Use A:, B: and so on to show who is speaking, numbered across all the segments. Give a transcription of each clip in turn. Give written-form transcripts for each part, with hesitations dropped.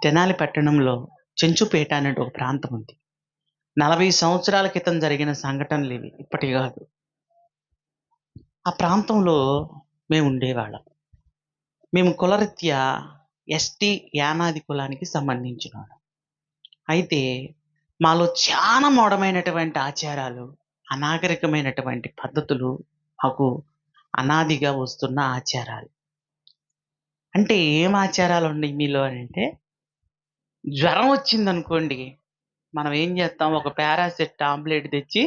A: తెనాలి పట్టణంలో చెంచుపేట అనే ఒక ప్రాంతం ఉంది. 40 సంవత్సరాల క్రితం జరిగిన సంఘటనలివి. ఇప్పటివి గాదు. ఆ ప్రాంతంలో మేముండేవాళ్ళం. మేము కులరీత్యా ఎస్టీ యానాది కులానికి సంబంధించినోళ్ళం. అయితే మాలో చాలా మోడమైనటువంటి ఆచారాలు, అనాగరికమైనటువంటి పద్ధతులు మాకు అనాదిగా వస్తున్న ఆచారాలు. అంటే ఏం ఆచారాలున్నాయి మీలో అనంటే, జ్వరం వచ్చిందనుకోండి, మనం ఏం జేత్తాం, ఒక పారాసెట్ టాబ్లెట్ తెచ్చి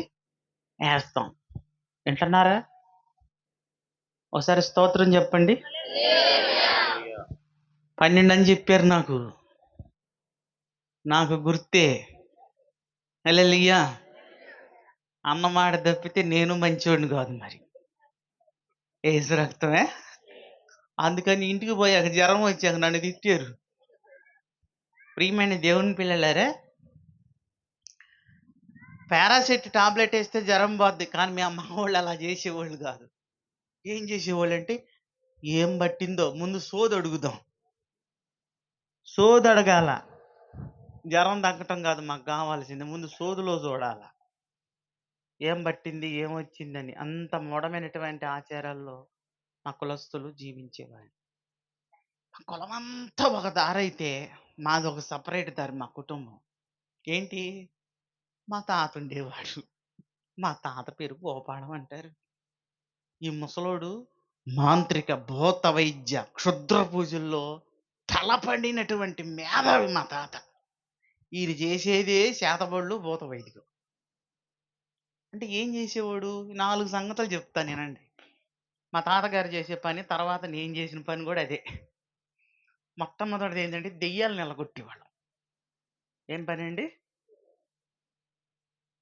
A: ఏస్తాం. వింటున్నారా? ఒకసారి స్తోత్రం జెప్పండి. 12 అని జెప్పారు నాకు. నాకు గుర్తే. హల్లెలూయా! అన్నమాట తప్పితే నేను మంచోడిని గాదు మరి. యేసు రక్తమే. అందుకని ఇంటికి పోయాక జ్వరం వచ్చాక నన్ను తిట్టారు. ప్రియమైన దేవుని పిల్లలారా, పారాసెట్ టాబ్లెట్ ఏస్తే జ్వరం పోద్ది. కానీ మా వోళ్ళు అలా జేసేవాళ్ళు గాదు. ఏం జేసేవాళ్ళంటే, ఏం బట్టిందో ముందు సోదడుగుదాం. సోదడగాల. జ్వరం తగ్గటం గాదు మాకు గావాల్సింది. ముందు సోదులో జూడాల. ఏం బట్టింది, ఏమొచ్చిందని. అంత మూఢమైనటువంటి ఆచారాల్లో మా కులస్తులు జీవించేవాళ్ళు. మా కులమంతా ఒక దారైతే, మాదొక సెపరేట్ దారి మా కుటుంబం. ఏంటి? మా తాత ఉండేవాడు. మా తాత పేరు గోపాలం అంటారు. ఈ ముసలోడు మాంత్రిక, భూత వైద్య, క్షుద్ర పూజల్లో తలపడినటువంటి మేధావి మా తాత. ఈయన చేసేదే చేతబడులు, భూత వైదికం. అంటే ఏం చేసేవాడు? 4 సంగతులు చెప్తాను వినండి. మా తాతగారు చేసే పని, తర్వాత నేను చేసిన పని కూడా అదే. మొట్టమొదటిది ఏంటంటే దెయ్యాలను ఎల్లగొట్టేవాళ్ళం. ఏం పనండి?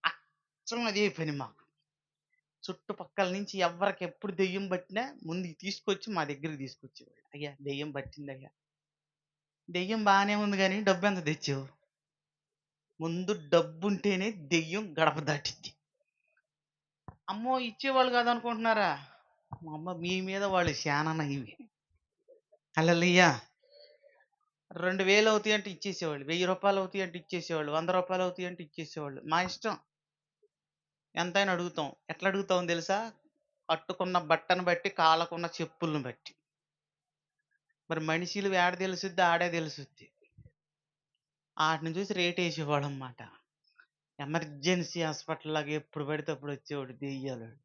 A: అచ్చం అదే పని మాకు. చుట్టుపక్కల నుంచి ఎవ్వరికి ఎప్పుడు దెయ్యం పట్టినా ముందు తీసుకొచ్చి మా దగ్గరికి తీసుకొచ్చేవాడు. అయ్యా దెయ్యం పట్టిందయ్యా. దెయ్యం బాగానే ఉంది కానీ డబ్బెంత తెచ్చావు? ముందు డబ్బుంటేనే దెయ్యం గడప దాటిద్ది. అమ్మో! ఇచ్చేవాళ్ళు కాదనుకుంటున్నారా? మా అమ్మ మీ మీద వాళ్ళు శానా నయ్యి. హల్లెలూయా! 2000 అవుతాయి అంటే ఇచ్చేసేవాళ్ళు. 1000 రూపాయలు అవుతాయి అంటే ఇచ్చేసేవాళ్ళు. 100 రూపాయలు అవుతాయి అంటే ఇచ్చేసేవాళ్ళు. మా ఇష్టం. ఎంతైనా అడుగుతాం. ఎట్లా అడుగుతామో తెలుసా? కట్టుకున్న బట్టను బట్టి, కాళ్ళకున్న చెప్పులను బట్టి. మరి మనిషిలు ఏడ తెలుసుద్ది, ఆడే తెలుసుద్ది. ఆటిని చూసి రేటేసేవాళ్ళనమాట. ఎమర్జెన్సీ హాస్పిటల్ లాగా ఎప్పుడు పడితే అప్పుడు వచ్చేవాడు దెయ్యాలోడు.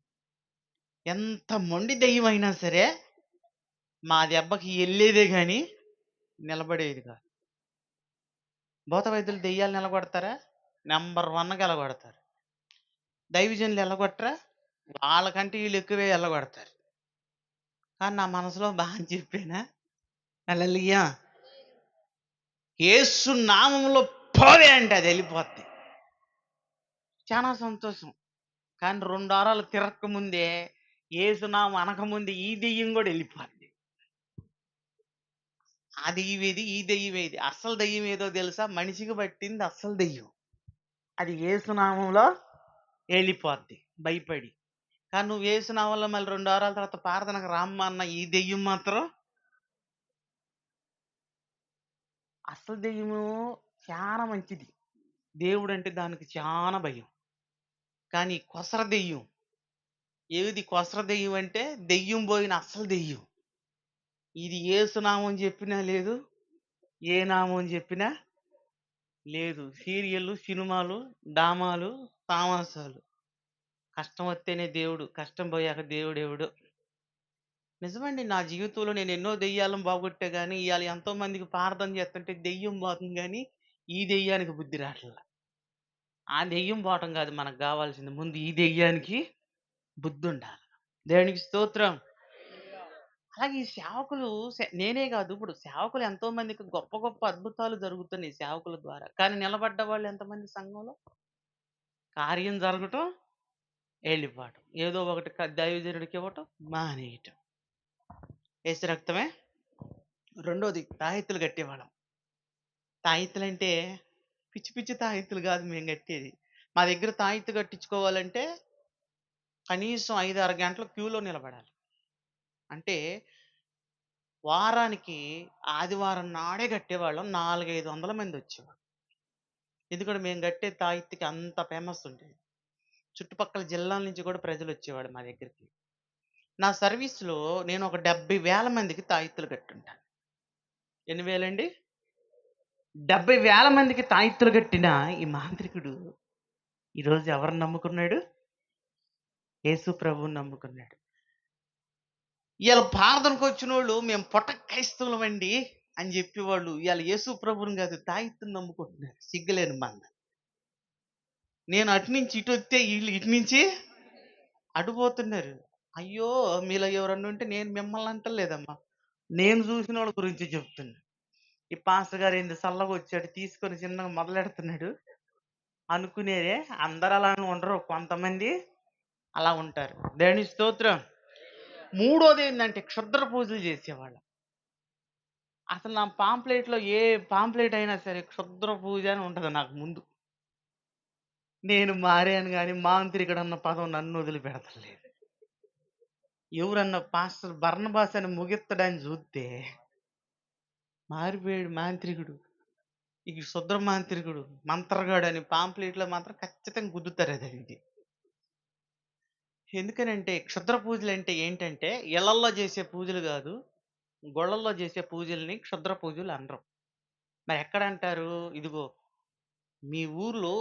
A: ఎంత మొండి దెయ్యం అయినా సరే, మా దెబ్బకి ఎళ్ళేదే గాని నిలబడేది కాదు. భూత వైద్యులు దెయ్యాలు ఎలగొడతారా? నంబర్ 1గా ఎలగొడతారు. దైవజనులు ఎల్లగొట్టరా? వాళ్ళకంటే వీళ్ళు ఎక్కువే ఎల్లగొడతారు. కానీ నా మనసులో అని చెప్పానా? హల్లెలూయా! యేసు నామములో పోవే అంటే అది వెళ్ళిపోద్ది. చాలా సంతోషం. కానీ 2 వారాలు తిరక్కముందే యేసు నామం అనకముందే ఈ దెయ్యం కూడా వెళ్ళిపోద్ది. ఆ దెయ్యం ఏది? ఈ దెయ్యం ఏది? అస్సలు దెయ్యం ఏదో తెలుసా? మనిషికి పట్టింది అస్సలు దెయ్యం. అది యేసు నామంలో వెళ్ళిపోద్ది భయపడి. కానీ నువ్వు యేసు నామంలో మళ్ళీ 2 వారాల తర్వాత ప్రార్థనకు రమ్మా అన్న ఈ దెయ్యం మాత్రం అసలు దెయ్యము చాలా మంచిది. దేవుడంటే దానికి చాలా భయం. కానీ కొసర దెయ్యం. ఏది కొసర దెయ్యం అంటే దెయ్యం పోయిన అసలు దెయ్యం. ఇది యేసు నామం చెప్పినా లేదు, ఏ నామం చెప్పినా లేదు. సీరియల్లు, సినిమాలు, డామాలు, తామాసాలు. కష్టం వత్తేనే దేవుడు, కష్టం పోయాక దేవుడెవడు. నిజమండి. నా జీవితంలో నేను ఎన్నో దెయ్యాలను పోగొట్టా గానీ, ఇయాల ఎంతో మందికి ప్రార్థన చేస్తుంటే దెయ్యం పోతుంది గానీ, ఈ దెయ్యానికి బుద్ధి రాట్ల. ఆ దెయ్యం పోవటం కాదు మనకు గావాల్సింది. ముందు ఈ దెయ్యానికి బుద్ధుండాలి. దేవునికి స్తోత్రం. అలాగే ఈ సేవకులు నేనే కాదు ఇప్పుడు సేవకులు ఎంతో మందికి గొప్ప గొప్ప అద్భుతాలు జరుగుతున్నాయి సేవకుల ద్వారా. కానీ నిలబడ్డ వాళ్ళు ఎంతమంది సంఘంలో? కార్యం జరగటం, ఎళ్ళిపోవటం. ఏదో ఒకటి దైవజనుడికి ఇవ్వటం, మానేయటం. యేసు రక్తమే. రెండోది తాయెత్తులు కట్టేవాళ్ళం. తాయెత్తులంటే పిచ్చి పిచ్చి తాయెత్తులు కాదు మేము కట్టేది. మా దగ్గర తాయెత్తు కట్టించుకోవాలంటే కనీసం 5, 6 గంటలు క్యూలో నిలబడాలి. అంటే వారానికి ఆదివారం నాడే కట్టేవాళ్ళం. 4, 500 మంది వచ్చేవారు. ఎందుకంటే మేము కట్టే తాయెత్తుకి అంత ఫేమస్ ఉండేది. చుట్టుపక్కల జిల్లాల నుంచి కూడా ప్రజలొచ్చేవాడు మా దగ్గరికి. నా సర్వీస్‌లో నేను ఒక 70,000 మందికి తాయెత్తులు కట్టుంటాను. ఎన్ని వేలండి? 70,000 మందికి తాయెత్తులు కట్టిన ఈ మాంత్రికుడు ఈరోజు ఎవరిని నమ్ముకున్నాడు? యేసు ప్రభువుని నమ్ముకున్నాడు. ఇయాల ప్రార్థనకొచ్చినోళ్ళు మేము పొట్ట క్రైస్తవులమండి అని చెప్పేవాళ్ళు ఇయాల యేసు ప్రభువుని కాదు తాయెత్తుని నమ్ముకుంటున్నారు. సిగ్గులేని మంద. నేను అటు నుంచి ఇటొత్తే ఈళ్ళు ఇటు నుంచి అటు పోతున్నారు. అయ్యో! మీలో ఎవరన్నా ఉంటే నేను మిమ్మల్ని అంటలేదమ్మా. నేను చూసినోళ్ళ గురించి చెప్తున్నా. ఈ పాస్టర్ గారు ఏంది సల్లగొచ్చాడు తీసుకొని చిన్నగా మొదలెడుతున్నాడు అనుకునేదే. అందరూ అలానే ఉండరు. కొంతమంది అలా ఉంటారు. దేవునికి స్తోత్రం. మూడోదేందంటే క్షుద్ర పూజలు చేసేవాళ్ళు. అసలు నా పాంప్లెట్‌లో ఏ పాంప్లెట్ అయినా సరే క్షుద్ర పూజ అని ఉంటది నాకు ముందు. నేను మారాను గాని మాంత్రికుడన్న పదం నన్ను వదిలిపెడతలేదు. ఎవరన్నా పాస్టర్ బర్నబాస్ అని ముగిత్తడాన్ని చూస్తే మారిపోయాడు మాంత్రికుడు. ఈ క్షుద్ర మాంత్రికుడు, మంత్రగాడు అని పాంప్లెట్‌లో మాత్రం ఖచ్చితంగా గుద్దుతారు అదండి. ఎందుకనంటే క్షుద్ర పూజలంటే ఏంటంటే ఇళ్లల్లో చేసే పూజలు గాదు. గుళ్ళల్లో చేసే పూజల్ని క్షుద్ర పూజలు అనరు. మరి ఎక్కడంటారు? ఇదిగో మీ ఊర్లో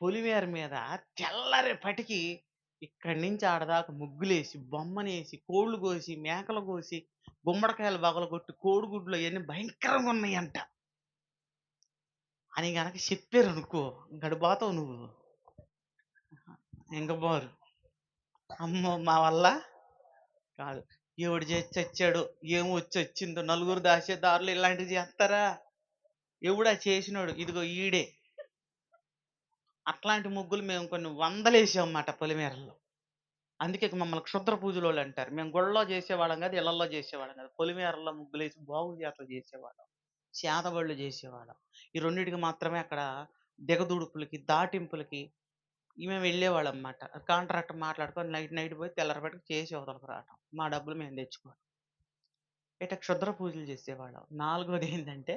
A: పొలిమేర మీద తెల్లారేపటికి ఇక్కడి నుంచి ఆడదాకా ముగ్గులేసి, బొమ్మనేసి, కోళ్ళు కోసి, మేకలు కోసి, గుమ్మడికాయలు పగలగొట్టి, కోడిగుడ్లు అయన్నీ భయంకరంగున్నయంట. అని గనక చెప్పారనుకో గడిపోతావు నువ్వు. ఇంక పోరు. అమ్మో! మా వల్ల కాదు. ఎవడు చేసి చచ్చాడో, ఏం వచ్చొచ్చిందో, నలుగురు దాచే దారులు ఇలాంటివి చేత్తారా? ఎవడా చేసినోడు? ఇదిగో ఈడే. అట్లాంటి ముగ్గులు మేము కొన్ని వందలేసాం పొలిమేరల్లో. అందుకే ఇక మమ్మల్ని క్షుద్ర పూజలోళ్ళంటారు. మేము గుళ్ళలో చేసేవాళ్ళం కాదు, ఇళ్ళల్లో చేసేవాళ్ళం కాదు. పొలిమేరల్లో ముగ్గులేసి బాగుజాతలు చేసేవాళ్ళం. చేతబడులు చేసేవాళ్ళం. ఈ రెండిటికి మాత్రమే అక్కడ దిగదుడుపులకి, దాటింపులకి మేము వెళ్ళేవాళ్ళమన్నమాట. కాంట్రాక్ట్ మాట్లాడుకొని నైట్ నైట్ పోయి తెల్లారిపాటికి చేసి అవతలకి రావటం. మా డబ్బులు మేము తెచ్చుకోవడం. ఇట్లా క్షుద్ర పూజలు చేసేవాళ్ళం. నాలుగోదేంటంటే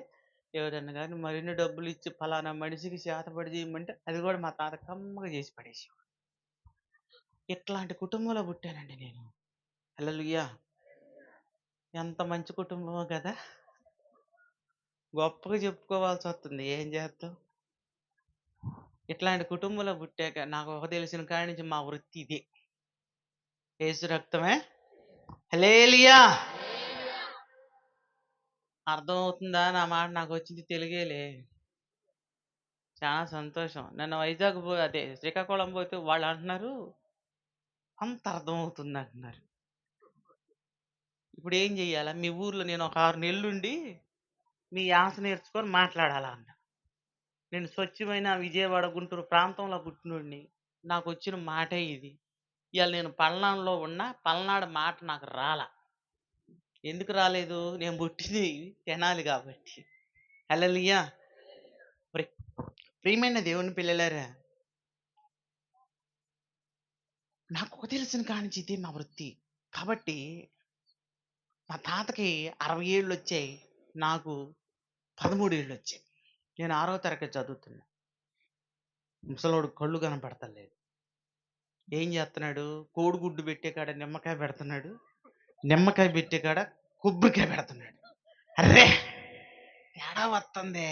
A: ఎవరన్నా గాని మరిన్ని డబ్బులిచ్చి పలానా మనిషికి చేతబడి చేయమంటే అది కూడా మా తాత కమ్మగా చేసి పడేసేవాడు. ఇట్లాంటి కుటుంబంలో పుట్టానండి నేను. హల్లెలూయా! ఎంత మంచి కుటుంబమో కదా! గొప్పగా చెప్పుకోవాల్సొస్తుంది. ఏం చేత్తాం? ఇట్లాంటి కుటుంబంలో పుట్టాక నాకు ఒక తెలిసిన కాడి నుంచి మా వృత్తి ఇదే. యేసు రక్తమే హల్లెలూయా! అర్థమవుతుందా? నా మాట నాకొచ్చింది తెలుగేలే. చాలా సంతోషం. నిన్న వైజాగ్ అదే శ్రీకాకుళం పోతే వాళ్ళంటున్నారు, అంత అర్థమవుతుందంటున్నారు. ఇప్పుడేం జెయ్యాలా? మీ ఊర్లో నేను ఒక 6 నెలలుండి మీ యాస నేర్చుకొని మాట్లాడాలా అన్న. నేను స్వచ్ఛమైన విజయవాడ, గుంటూరు ప్రాంతంలో పుట్టినోడిని. నాకొచ్చిన మాటే ఇది. ఇయాల నేను పల్నాడులో ఉన్నా, పల్నాడు మాట నాకు రాల. ఎందుకు రాలేదు? నేను పుట్టింది తెనాలి గాబట్టి. హల్లెలూయా! ప్రి ప్రియమైన దేవుని పిల్లలారా, నాకు తెలిసిన కాడ్నుంచి ఇదే మా వృత్తి. కాబట్టి మా తాతకి 60 ఏళ్ళొచ్చాయి. నాకు 13 ఏళ్ళొచ్చాయి. నేను 6వ తరగతి చదువుతున్నా. ముసలోడు కళ్ళు కనపడతలేదు. ఏం జేత్తన్నాడు? కోడిగుడ్డు పెట్టే కాడ నిమ్మకాయ పెడుతున్నాడు. నిమ్మకాయ పెట్టే కాడ కొబ్బరికాయ పెడుతున్నాడు. అర్రె! తేడా వత్తందే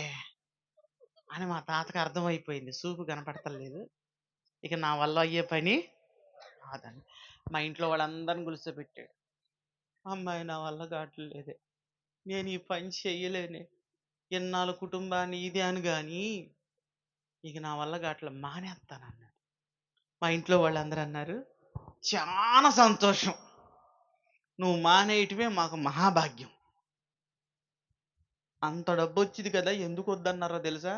A: అని మా తాతకి అర్థమైపోయింది. సూపు కనపడతలేదు. ఇక నా వల్ల అయ్యే పని కాదని. మా ఇంట్లో వాళ్ళందరిని కూర్చోబెట్టాడు. అమ్మాయి నా వల్ల కావట్లేదే. నేను ఈ పని చెయ్యలేనే. ఇన్నాళ్ళ కుటుంబాన్ని ఇదాను గానీ, ఇక నా వల్ల కావట్లే మానేత్తానన్నాడు. మా ఇంట్లో వాళ్ళందరూ అన్నారు, "చాలా సంతోషం. నువ్వు మానేయటమే మాకు మహాభాగ్యం. అంత డబ్బొచ్చింది కదా! ఎందుకు వద్దన్నారో తెలుసా?"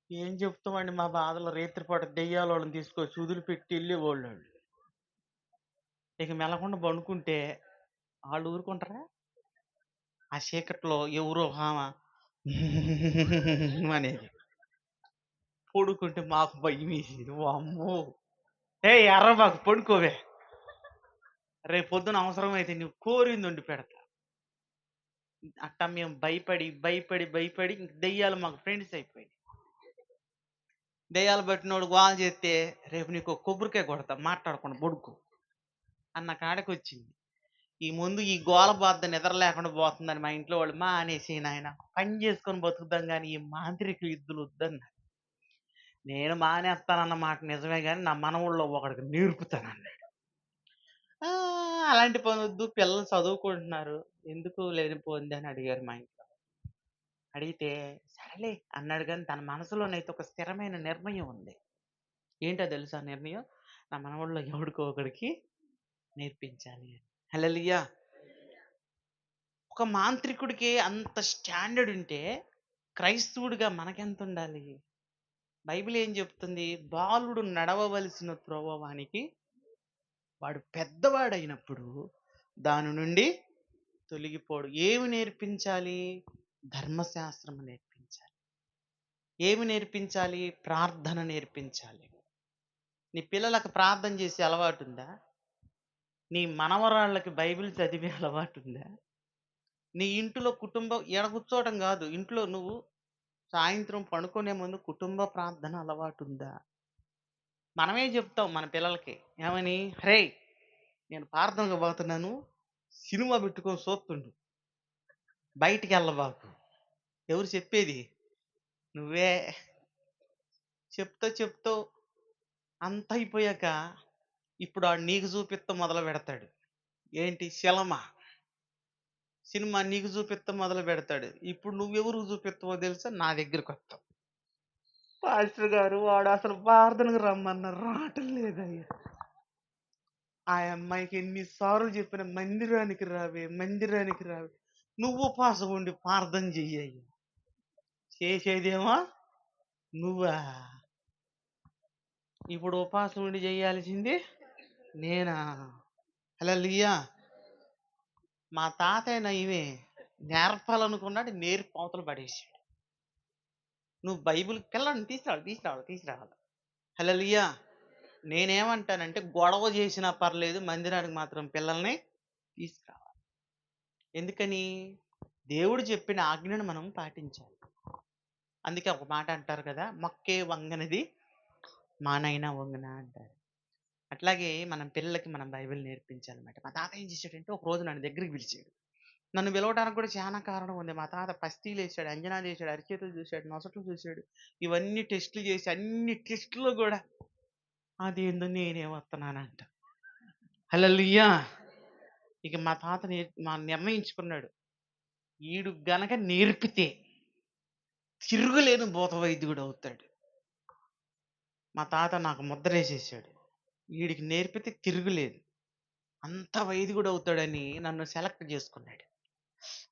A: ఏం చెప్తామండి మా బాధలు రేత్రిపూట దెయ్యాలోళ్ళని తీసుకొచ్చి వదిలిపెట్టి ఎళ్ళేవోళ్ళాళ్ళు. ఇక మెలకుండా పడుకుంటే ఆళ్ళు ఊరుకుంటారా? ఆ చీకట్లో ఎవరో ఒకామ అనేది. పడుకుంటే మాకు భయమేసేది. వామ్మో! ఏయ్! అరవమాకు పడుకోవే. రేపొద్దున అవసరమైతే నువ్వు కోరింది వండి పెడతా. అట్టా మేము భయపడి భయపడి భయపడి ఇంక దెయ్యాలు మాకు ఫ్రెండ్స్ అయిపోయాయి. దెయ్యాలు పట్టినోడు గోల చేస్తే రేపు నీకు కొబ్బరికాయ కొడతా మాట్లాడకుండా బొడుకు అన్న కాడకి వచ్చింది. ఈ ముందు ఈ గోల బాధ నిద్ర లేకుండా పోతుందని మా ఇంట్లో వాళ్ళు మా అనేసి నాయన పని చేసుకొని బతుకుతాం కానీ ఈ మాంత్రిక విద్యలు వద్దన్నారు. నేను మానేస్తానన్న మాట నిజమే కానీ నా మనవుల్లో ఒకడికి నేర్పుతానన్నాడు. ఆ, అలాంటి పని వద్దు, పిల్లలు చదువుకుంటున్నారు, ఎందుకు లేనిపోయింది అని అడిగారు మా ఇంట్లో. అడిగితే సరేలే అన్నాడు కానీ తన మనసులోనైతే ఒక స్థిరమైన నిర్ణయం ఉంది. ఏంటో తెలుసా నిర్ణయం? నా మనవాళ్ళలో ఎవడికో ఒకడికి నేర్పించాలి అని. హల్లెలూయా. ఒక మాంత్రికుడికి అంత స్టాండర్డ్ ఉంటే క్రైస్తవుడిగా మనకెంత ఉండాలి? బైబిల్ ఏం చెప్తుంది? బాలుడు నడవవలసిన త్రోవ వానికి వాడు పెద్దవాడైనప్పుడు దాని నుండి తొలగిపోడు. ఏమి నేర్పించాలి? ధర్మశాస్త్రం నేర్పించాలి. ఏమి నేర్పించాలి? ప్రార్థన నేర్పించాలి. నీ పిల్లలకు ప్రార్థన చేసే అలవాటు ఉందా? నీ మనవరాళ్ళకి బైబిల్ చదివే అలవాటు ఉందా? నీ ఇంటిలో కుటుంబం ఎడ కూర్చోవడం కాదు, ఇంట్లో నువ్వు సాయంత్రం పడుకునే ముందు కుటుంబ ప్రార్థన అలవాటు ఉందా? మనమే చెప్తాం మన పిల్లలకి ఏమని, రే నేను ప్రార్థనకు పోతున్నాను, సినిమా పెట్టుకొని చూస్తుండు, బయటికి వెళ్ళబాకు. ఎవరు చెప్పేది? నువ్వే. చెప్తూ అంత అయిపోయాక ఇప్పుడు ఆడు నీకు చూపిస్తా మొదలు పెడతాడు. ఏంటి? సినిమా నీకు చూపిస్తా మొదలు పెడతాడు. ఇప్పుడు నువ్వెవరు చూపిస్తావో తెలుసా? నా దగ్గరికి వస్తావు. పాస్టర్ గారు వాడు అసలు ప్రార్థనకు రమ్మన్నారు, రావటం లేదయ్యా. ఆ అమ్మాయికి ఎన్నిసార్లు చెప్పిన మందిరానికి రావే, మందిరానికి రావే. నువ్వు ఉపవాసం ఉండి ప్రార్థన చెయ్యి. చేసేదేమో నువ్వా? ఇప్పుడు ఉపవాసం ఉండి చేయాల్సింది నేనా? హల్లెలూయా. మా తాతయ్య నయమే, నేర్పాలనుకున్నాడు, నేర్పు అవతల పడేసాడు. నువ్వు బైబిల్ పిల్లని తీసుకురావాలి. హల్లెలూయా. నేనేమంటానంటే గొడవ చేసినా పర్లేదు, మందిరానికి మాత్రం పిల్లల్ని తీసుకురావాలి. ఎందుకని? దేవుడు చెప్పిన ఆజ్ఞను మనం పాటించాలి. అందుకే ఒక మాట అంటారు కదా, మొక్కే వంగనిది మానైనా వంగనా అంటారు. అట్లాగే మనం పిల్లలకి మనం బైబిల్ నేర్పించాలన్నమాట. మా తాత ఏం చేశాడంటే ఒక రోజు నన్ను దగ్గరికి పిలిచాడు. నన్ను పిలవడానికి కూడా చాలా కారణం ఉంది. మా తాత పస్తీలు వేసాడు, అంజనాలు వేసాడు, అరిచేతులు చూశాడు, నొసట్లు చూశాడు. ఇవన్నీ టెస్టులు చేసి అన్ని టెస్టుల్లో కూడా అదేందో నేనే వస్తున్నానంట. హల్లెలూయా. ఇక మా తాత మా నిర్ణయించుకున్నాడు, ఈడు గనక నేర్పితే తిరుగులేని భూత వైద్యుడు అవుతాడు. మా తాత నాకు ముద్రేసేసాడు, వీడికి నేర్పితే తిరుగులేదు, అంత వైదికుడు అవుతాడని నన్ను సెలెక్ట్ చేసుకున్నాడు.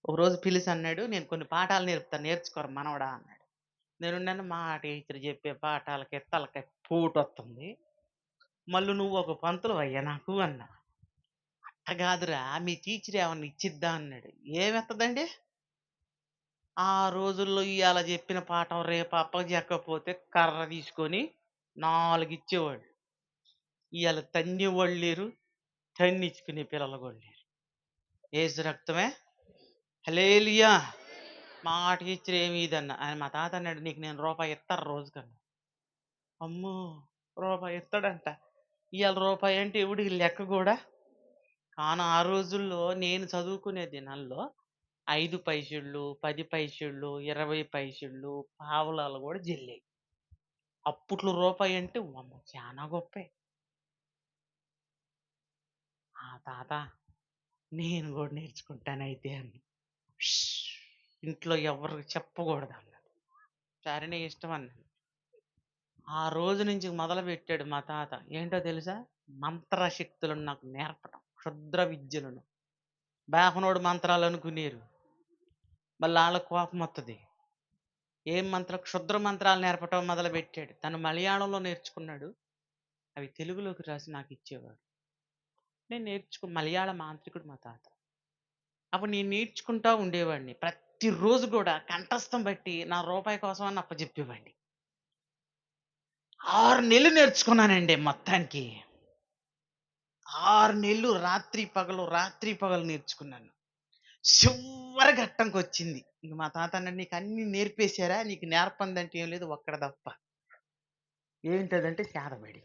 A: ఒకరోజు పిలిచి అన్నాడు, నేను కొన్ని పాఠాలు నేర్పుతాను, నేర్చుకోరు మనవడా అన్నాడు. నేనున్నాను, మా టీచర్ చెప్పే పాఠాలకి తలకాయ పోటు వస్తుంది, మళ్ళీ నువ్వు ఒక పంతులు అయ్యా నాకు అన్నా. అట్టగాదురా, మీ టీచర్ ఏమన్నా ఇచ్చిద్దా అన్నాడు. ఏమెత్తదండి? ఆ రోజుల్లో ఇవాళ చెప్పిన పాఠం రేపు అప్పచెక్కకపోతే కర్ర తీసుకొని 4 ఇచ్చేవాడు. ఇవాళ తన్నేవాళ్ళు లేరు, తన్నిచ్చుకునే పిల్లలు కూడా లేరు. ఏసు రక్తమే. హల్లెలూయా. మా టీచర్ ఏమి ఇదన్న ఆయన, మా తాత అన్నాడు, నీకు నేను రూపాయి ఇస్తాను రోజుకన్నా. అమ్మో, రూపాయి ఇస్తాడంట. ఇవాళ రూపాయి అంటే ఎవడికి లెక్క కూడా. కానీ ఆ రోజుల్లో నేను చదువుకునే దినాల్లో 5 పైసళ్ళు, 10 పైసళ్ళు, 20 పైసళ్ళు, పావలాలు కూడా జల్లేవి. అప్పట్లో రూపాయి అంటే వామ్మో చాలా గొప్పే. ఆ తాత, నేను కూడా నేర్చుకుంటానైతే అని. ఇంట్లో ఎవరికి చెప్పకూడదు అన్నాడు. సరే నీ ఇష్టం అన్నాడు. ఆ రోజు నుంచి మొదలు పెట్టాడు మా తాత. ఏంటో తెలుసా? మంత్రశక్తులను నాకు నేర్పటం, క్షుద్ర విద్యలను. బాపనోడు మంత్రాలు అనుకునేరు, మళ్ళీ వాళ్ళకి కోపం వస్తుంది. ఏం క్షుద్ర మంత్రాలు నేర్పటం మొదలు పెట్టాడు. తను మలయాళంలో నేర్చుకున్నాడు, అవి తెలుగులోకి రాసి నాకు ఇచ్చేవాడు. నేను మలయాళ మాంత్రికుడు మా తాత. అప్పుడు నేను నేర్చుకుంటా ఉండేవాడిని. ప్రతిరోజు కూడా కంఠస్థం బట్టి నా రూపాయి కోసం అని అప్పచెప్పేవాడిని. 6 నెలలు నేర్చుకున్నానండి మొత్తానికి. 6 నెలలు రాత్రి పగలు నేర్చుకున్నాను. చివరి ఘట్టంకి వచ్చింది. ఇంక మా తాత అన్నాడు, "నీకు అన్నీ నేర్పేశారా? నీకు నేర్పందంటే ఏం లేదు ఒక్కడ తప్ప." ఏంటదంటే చేతబడి.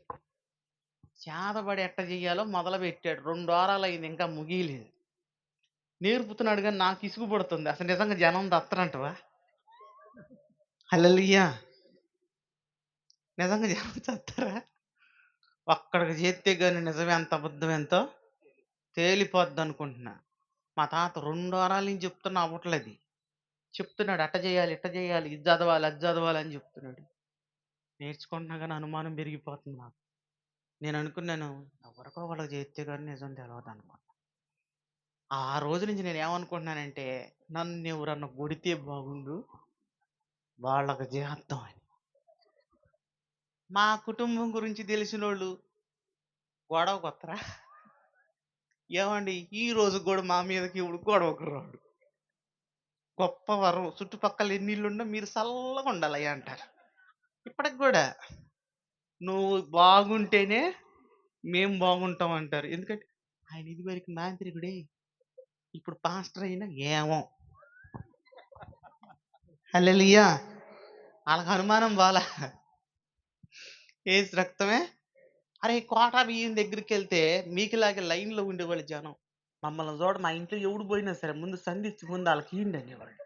A: చేతబడి ఎట్ట చెయ్యాలో మొదలుపెట్టాడు. 2 వారాలయింది ఇంకా ముగియలేదు. నేర్పుతున్నాడు గానీ నాకు ఇసుగు పుడుతుంది. అసలు నిజంగా జనం దత్తరంటవా? హల్లెలూయా! నిజంగా జనం చస్తారా? ఒక్కడికి చేత్తే గాని నిజమెంత అబద్ధమెంతో తేలిపోద్దనుకుంటున్నా. మా తాత 2 వారాల నుంచి చెప్తున్నా అవ్వట్లేదు. చెప్తున్నాడు అట్ట చేయాలి, ఇట్ట చేయాలి, ఇది చదవాలి, అది చదవాలి అని చెప్తున్నాడు. నేర్చుకుంటున్నా గాని అనుమానం పెరిగిపోతుంది నాకు. నేననుకున్నాను ఎవరికో ఒకళ్ళకి చేత్తే గాని నిజం తెలవదనుకున్నా. ఆ రోజు నుంచి నేనేమనుకుంటున్నానంటే నన్నెవరన్నా కొడితే బాగుండు, వాళ్ళకి చేద్దాం అని. మా కుటుంబం గురించి తెలిసినోళ్ళు గొడవకొత్తరా? ఏవండీ ఈ రోజు గూడా మా మీదకి ఎవడు గొడవకు రాడు. గొప్ప వరం చుట్టుపక్కల ఎన్నిళ్ళున్నా మీరు సల్లగుండాలయ్యా అంటారు. ఇప్పటికి గూడా నువ్వు బాగుంటేనే మేము బాగుంటాం అంటారు. ఎందుకంటే ఆయన ఇదివరకు మాంత్రికుడే. ఇప్పుడు పాస్టర్ అయినా ఏమో. హల్లెలూయా! ఆళ్ళకి అనుమానం బాలా. ఏసు రక్తమే. అరే! కోటా బియ్యం దగ్గరికెళ్తే మీకులాగే లైన్‌లో ఉండేవాళ్ళు జనం. మమ్మల్ని చూడ మా ఇంట్లో ఎవడు పోయినా సరే ముందు సంధిచ్చి ముందు ఆళ్ళకియ్యండి అనేవాళ్ళు.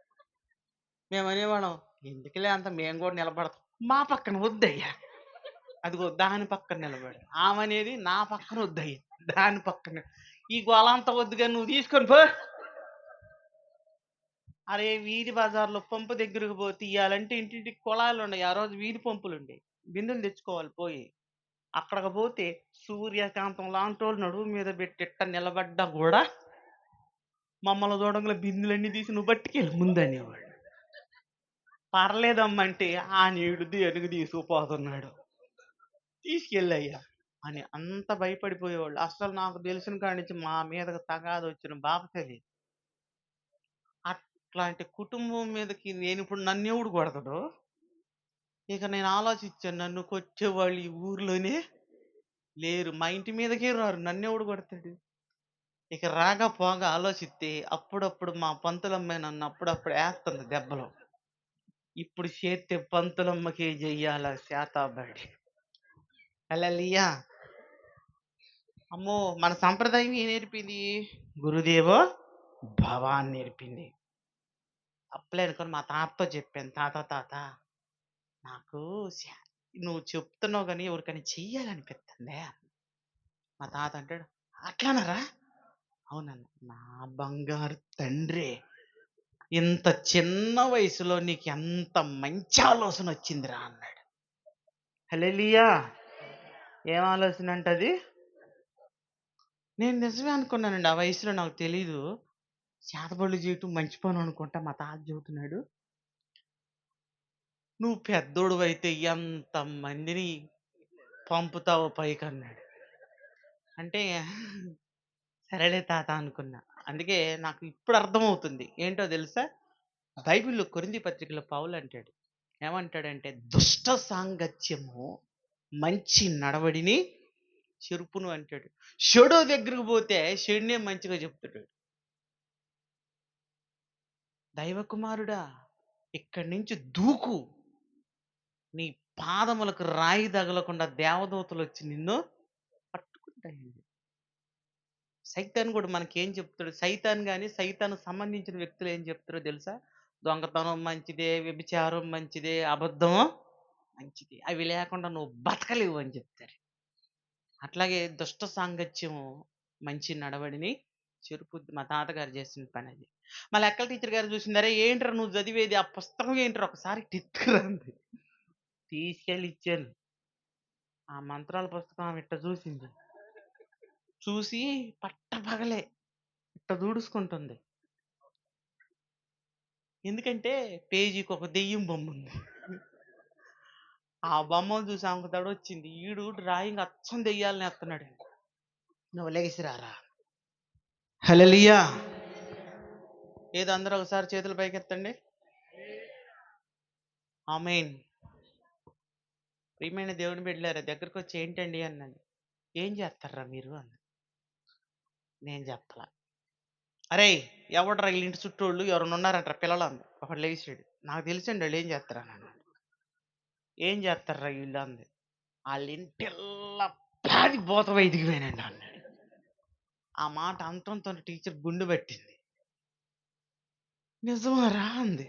A: మేమనేవాళ్ళం, ఎందుకులే అంత మేము గూడా నిలబడతాం. మా పక్కన వద్దయ్యా. అదిగో దాని పక్కన నిలబడు. ఆమనేది నా పక్కన వద్దయ్యా. దాని పక్కన. ఈ గోలంతా వద్దు గాని నువ్వు తీసుకొని పో. అరే! వీధి బజార్‌లో పంపు దగ్గరికి పోతే ఇయ్యాలంటే ఇంటింటికి కుళాయిలుండయి. ఆ రోజు వీధి పంపులుండేయి. బిందెలు తెచ్చుకోవాలి పోయి. అక్కడికి పోతే సూర్యకాంతం లాంటోళ్ళు నడుము మీద పెట్టి ఇట్ట నిలబడ్డా గూడా మమ్మల్ని చూడంగానే బిందెలన్నీ తీసి నువ్వు పట్టుకెళ్ళు ముందనేవాళ్ళు. పర్లేదమ్మంటే ఆ నీడు దేనికి తీసుకుపోతున్నాడు. తీసుకెళ్ళయ్యా అని అంత భయపడిపోయేవాళ్ళు. అస్సలు నాకు తెలిసిన కాడి నుంచి మా మీదకి తగాదొచ్చిన బాధ తెలీదు. అట్లాంటి కుటుంబం మీదకి నేనిప్పుడు నన్నెవడు కొడతాడు? ఇక నేను ఆలోచించాను. నన్ను కొట్టేవాళ్ళు ఈ ఊర్లోనే లేరు. మా ఇంటి మీదకే రారు. నన్నెవడు కొడతాడు? ఇక రాగా పోగా ఆలోచిస్తే అప్పుడప్పుడు మా పంతులమ్మాయి నన్ను అప్పుడప్పుడు ఏస్తుంది దెబ్బలు. ఇప్పుడు చేత్తే పంతులమ్మకే జెయ్యాల శాతాబడి. హల్లెలూయా! అమ్మో! మన సంప్రదాయం ఏం నేర్పింది? గురుదేవో భవ అని నేర్పింది. అప్పులే అనుకోని మా తాతతో చెప్పాను. తాత నాకు శా నువ్వు చెప్తున్నావు గానీ ఎవరికైనా చెయ్యాలనిపిత్తందే. మా తాత అంటాడు, "అట్లనరా?" అవునన్నా. నా బంగారు తండ్రి! ఇంత చిన్న వయసులో నీకెంత మంచి ఆలోచనొచ్చిందిరా అన్నాడు. హల్లెలూయా! ఏం ఆలోచనంటది? నేను నిజమే అనుకున్నానండి. ఆ వయసులో నాకు తెలీదు. చేతబడులు చేయటం మంచి పని అనుకుంటా మా తాత చెబుతున్నాడు. "నువ్వు పెద్దోడివైతే ఎంతమందిని పంపుతావో పైకన్నాడు." అంటే సరేలే తాత అనుకున్నా. అందుకే నాకు ఇప్పుడు అర్థమవుతుంది. ఏంటో తెలుసా? బైబిల్‌లో కొరింథీ పత్రికలో పౌలంటాడు. ఏమంటాడంటే, "దుష్ట సాంగత్యము మంచి నడవడిని చెరుపును" అంటాడు. చెడో దగ్గరికి పోతే చెడునే మంచిగా చెప్తాడు. దైవ కుమారుడా! ఇక్కడి నుంచి దూకు. నీ పాదములకు రాయి తగలకుండా దేవదూతలొచ్చి నిన్ను పట్టుకుంటాయండి. సైతాను కూడా మనకేం చెప్తాడు? సైతాను గాని, సైతానుకు సంబంధించిన వ్యక్తులు ఏం చెప్తారో తెలుసా? దొంగతనం మంచిదే, వ్యభిచారం మంచిదే, అబద్ధం మంచిది. అవి లేకుండా నువ్వు బతకలేవు అని చెప్తారు. అట్లాగే దుష్ట సాంగత్యము మంచి నడవడిని చెరుపుద్ది. మా తాతగారు చేసిన పనది. మా లెక్కల టీచర్ గారు చూసింది, "అరేయ్! ఏంట్రా నువ్వు చదివేది? ఆ పుస్తకం ఏంట్రా ఒకసారి ఇటు అంది. తీసుకెళ్ళి ఇచ్చాను. ఆ మంత్రాల పుస్తకం ఆమె ఇట్ట చూసింది. చూసి పట్టపగలే ఇట్ట తుడుచుకుంటుంది. ఎందుకంటే పేజీకొక దెయ్యం బొమ్ముంది. ఆ బొమ్మను చూసి ఆమెకు దడొచ్చింది. ఈడు డ్రాయింగ్ అచ్చం దెయ్యాలనే ఎత్తన్నాడండి. నువ్వు లెగిసి రారా! హల్లెలూయా! ఏదో అందరూ ఒకసారి చేతులు పైకెత్తండి. ఆమేన్. ప్రియమైన దేవుని బిడ్డలారా దగ్గరకొచ్చి ఏంటండి అన్నాను. "ఏం చేస్తార్రా మీరు" అన్నా. నేను చెప్పలా. అరేయ్ ఎవడ్రా వీళ్ళ ఇంటి చుట్టూళ్ళు ఎవరైనా ఉన్నారంటారా పిల్లలు అంది. ఒకడు లేచాడు. నాకు తెలుసండి వాళ్ళు ఏం చేస్తారని అన్నాడు. ఏం చేస్తారా వీళ్ళు అంది. వాళ్ళ ఇంటిల్లా పాది బోత వైదికి పోయినండి అన్నాడు. ఆ మాట అంతంతో టీచర్ గుండు పట్టింది. నిజమారా అంది.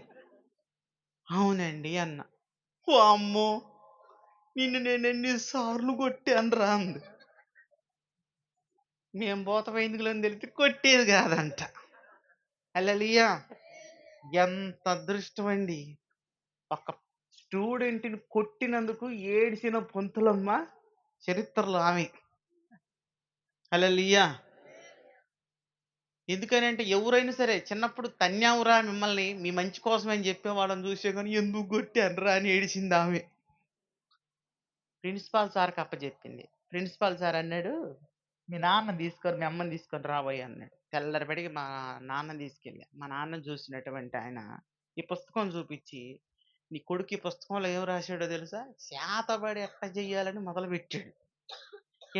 A: అవునండి అన్న. ఓ అమ్మో నిన్ను నేను ఎన్నిసార్లు కొట్టానురా అంది. మేము బోత వైదికులని తెలిసి కొట్టేది కాదంట. హల్లెలూయా. ఎంత అదృష్టం అండి. ఒక స్టూడెంట్ని కొట్టినందుకు ఏడిసిన పొంతులమ్మ చరిత్రలో ఆమె. హల్లెలూయా. ఎందుకనంటే ఎవరైనా సరే చిన్నప్పుడు తన్యావురా మిమ్మల్ని మీ మంచి కోసం అని చెప్పేవాళ్ళని చూసే కానీ ఎందుకు కొట్టానురా అని ఏడిచింది ఆమె. ప్రిన్సిపాల్ సార్కి అప్పచెప్పింది. ప్రిన్సిపాల్ సార్ అన్నాడు, మీ నాన్న తీసుకొని మీ అమ్మని తీసుకొని రాబోయే అన్నాడు. తెల్లరిపడికి మా నాన్నని తీసుకెళ్ళా. మా నాన్నని చూసినటువంటి ఆయన ఈ పుస్తకం చూపించి, నీ కొడుకు ఈ పుస్తకంలో ఏం రాశాడో తెలుసా? శాతబడి ఎట్ట చెయ్యాలని మొదలుపెట్టాడు.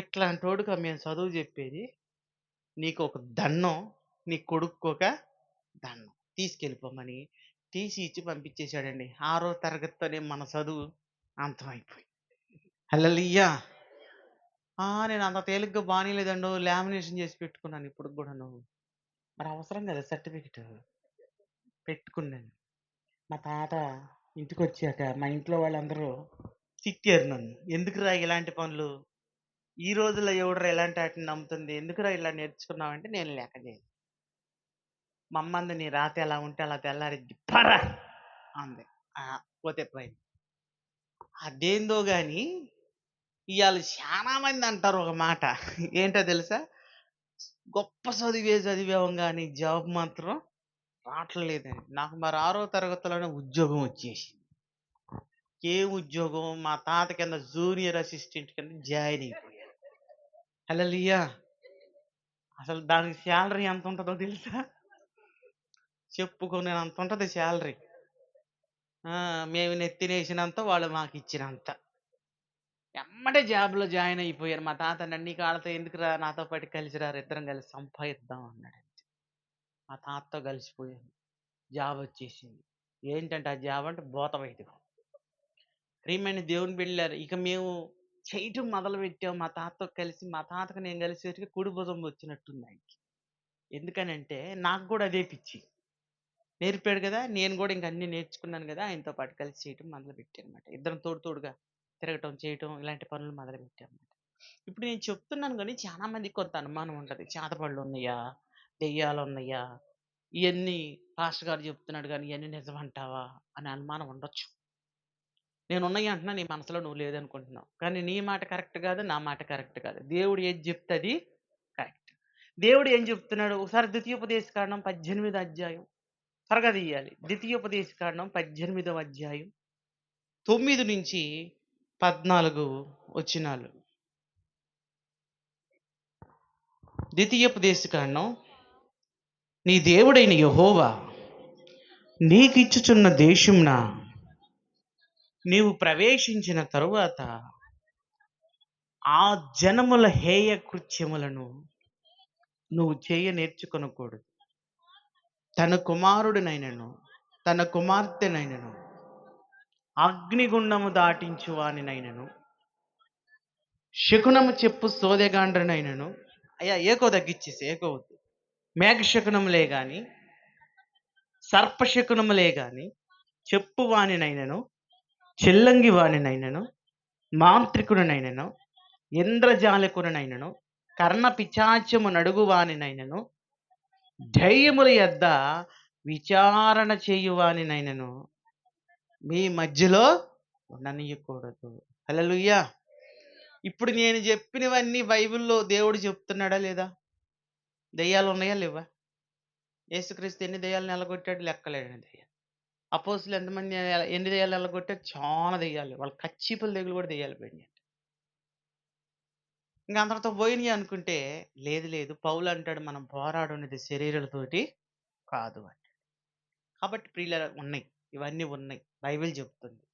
A: ఇట్లాంటోడుగా మేము చదువు చెప్పేది, నీకు ఒక దండం, నీ కొడుకు ఒక దండం, తీసుకెళ్ళిపోమని తీసి ఇచ్చి పంపించేశాడండి. 6వ తరగతితోనే మన చదువు అంతమైపోయింది. హల్లెలూయా. నేను అంత తేలిగ్గా బానీయలేదండో, లామినేషన్ చేసి పెట్టుకున్నాను ఇప్పటికి కూడాను. మరి అవసరం కదా సర్టిఫికెట్. పెట్టుకున్నాను. మా తాత ఇంటికొచ్చాక మా ఇంట్లో వాళ్ళందరూ తిట్టారు నన్ను. ఎందుకురా ఇలాంటి పనులు? ఈ రోజుల్లో ఎవడురా ఇలాంటి వాటిని నమ్ముతుంది? ఎందుకురా ఇలా నేర్చుకున్నావంటే నేను లెక్క చేయను. మా అమ్మ అంది, నీ రాత ఎలా ఉంటే అలా తెల్లారిద్ది పరా అంది. పోతే పోయింది. అదేందో గాని ఇవాళ చాలా మంది అంటారు ఒక మాట. ఏంటో తెలుసా? గొప్ప చదివాం కానీ జాబ్ మాత్రం రావట్లేదని. నాకు మరి 6వ తరగతిలోనే ఉద్యోగం వచ్చేసింది. ఏ ఉద్యోగం? మా తాత కింద జూనియర్ అసిస్టెంట్ కింద జాయిన్ అయిపోయాను. హల్లెలూయా. అసలు దానికి శాలరీ ఎంత ఉంటుందో తెలుసా? చెప్పుకునేంత ఉంటుంది శాలరీ. మేము నెత్తినేసినంత వాళ్ళు మాకు ఇచ్చినంత. ఎమ్మటే జాబ్లో జాయిన్ అయిపోయారు. మా తాత అన్నాడు, నీకు వాళ్ళతో ఎందుకురా, నాతో పాటు కలిసి రారు, ఇద్దరం కలిసి సంపాదిద్దాం అన్నాడు. మా తాతతో కలిసిపోయాను. జాబ్ వచ్చేసింది. ఏంటంటే ఆ జాబ్ అంటే భూత వైదికం. ప్రియమైన దేవుని బిడ్డలారా, ఇక మేము చేయటం మొదలుపెట్టాం మా తాతతో కలిసి. మా తాతకు నేను కలిసేసరికి కుడి భుజం వచ్చినట్టుంది ఆయనకి. ఎందుకనంటే నాకు కూడా అదే పిచ్చి. నేర్పాడు కదా, నేను కూడా ఇంక అన్నీ నేర్చుకున్నాను కదా, ఆయనతో పాటు కలిసి చేయటం మొదలుపెట్టాను అనమాట. ఇద్దరం తోడుగా తిరగటం, చేయటం ఇలాంటి పనులు మొదలుపెట్టాం అనమాట. ఇప్పుడు నేను చెప్తున్నాను కానీ చాలా మందికి కొంత అనుమానం ఉంటుంది. చేతబడులు ఉన్నాయా, దెయ్యాలు ఉన్నాయా, ఇవన్నీ పాస్టర్ గారు చెప్తున్నాడు కానీ ఇవన్నీ నిజమంటావా అని అనుమానం ఉండొచ్చు. నేను ఉన్నాయి అంటున్నా, నీ మనసులో నువ్వు లేదనుకుంటున్నావు. కానీ నీ మాట కరెక్ట్ కాదు, నా మాట కరెక్ట్ కాదు. దేవుడు ఏది చెప్తే అది కరెక్ట్. దేవుడు ఏం చెప్తున్నాడు? ఒకసారి ద్వితీయోపదేశకాండం 18వ అధ్యాయం త్వరగా తీయాలి. ద్వితీయోపదేశకాండం 18వ అధ్యాయం 9 నుంచి 14 వచనాలు. ద్వితీయోపదేశకాండం, నీ దేవుడైన యెహోవా నీకిచ్చుచున్న దేశంన నీవు ప్రవేశించిన తరువాత ఆ జనముల హేయ కృత్యములను నువ్వు చేయ నేర్చుకొనకూడదు. తన కుమారుడినైనను తన కుమార్తెనైనను అగ్నిగుండము దాటించు వానినైనను శకునము చెప్పు సోదెగాండ్రనైనను, అయ్యా ఏకో తగ్గిచ్చేసి ఏకోవద్దు, మేఘ శకునములే గాని సర్పశకునములే గాని చెప్పు వానినైనను చెల్లంగి వానినైనను మాంత్రికుడినైనను ఇంద్రజాలకుడినైనను కర్ణ పిచాచము నడుగువానినైనను ధైర్యముల యొద్ద విచారణ చేయువానినైనను మీ మధ్యలో ఉండనీయకూడదు. హల్లెలూయా. ఇప్పుడు నేను చెప్పినవన్నీ బైబిల్లో దేవుడు చెప్తున్నాడా లేదా? దెయ్యాలు ఉన్నాయా లేవా? యేసుక్రీస్తు ఎన్ని దెయ్యాలను ఎల్లగొట్టాడు? లెక్కలేని దెయ్యాలు. అపోస్తులు ఎంతమంది ఎన్ని దెయ్యాలు ఎల్లగొట్టారు? చాలా దెయ్యాలు. వాళ్ళ కచ్చీపుల దగ్గర కూడా దెయ్యాలు పోయినాయి. ఇంకా అందరితో పోయినాయి అనుకుంటే లేదు పౌలు అంటాడు, మనం పోరాడున్నది శరీరాలతోటి కాదు అని. కాబట్టి ప్రియులారా ఉన్నాయి, ఇవన్నీ ఉన్నాయి, బైబిల్ చెప్తుంది.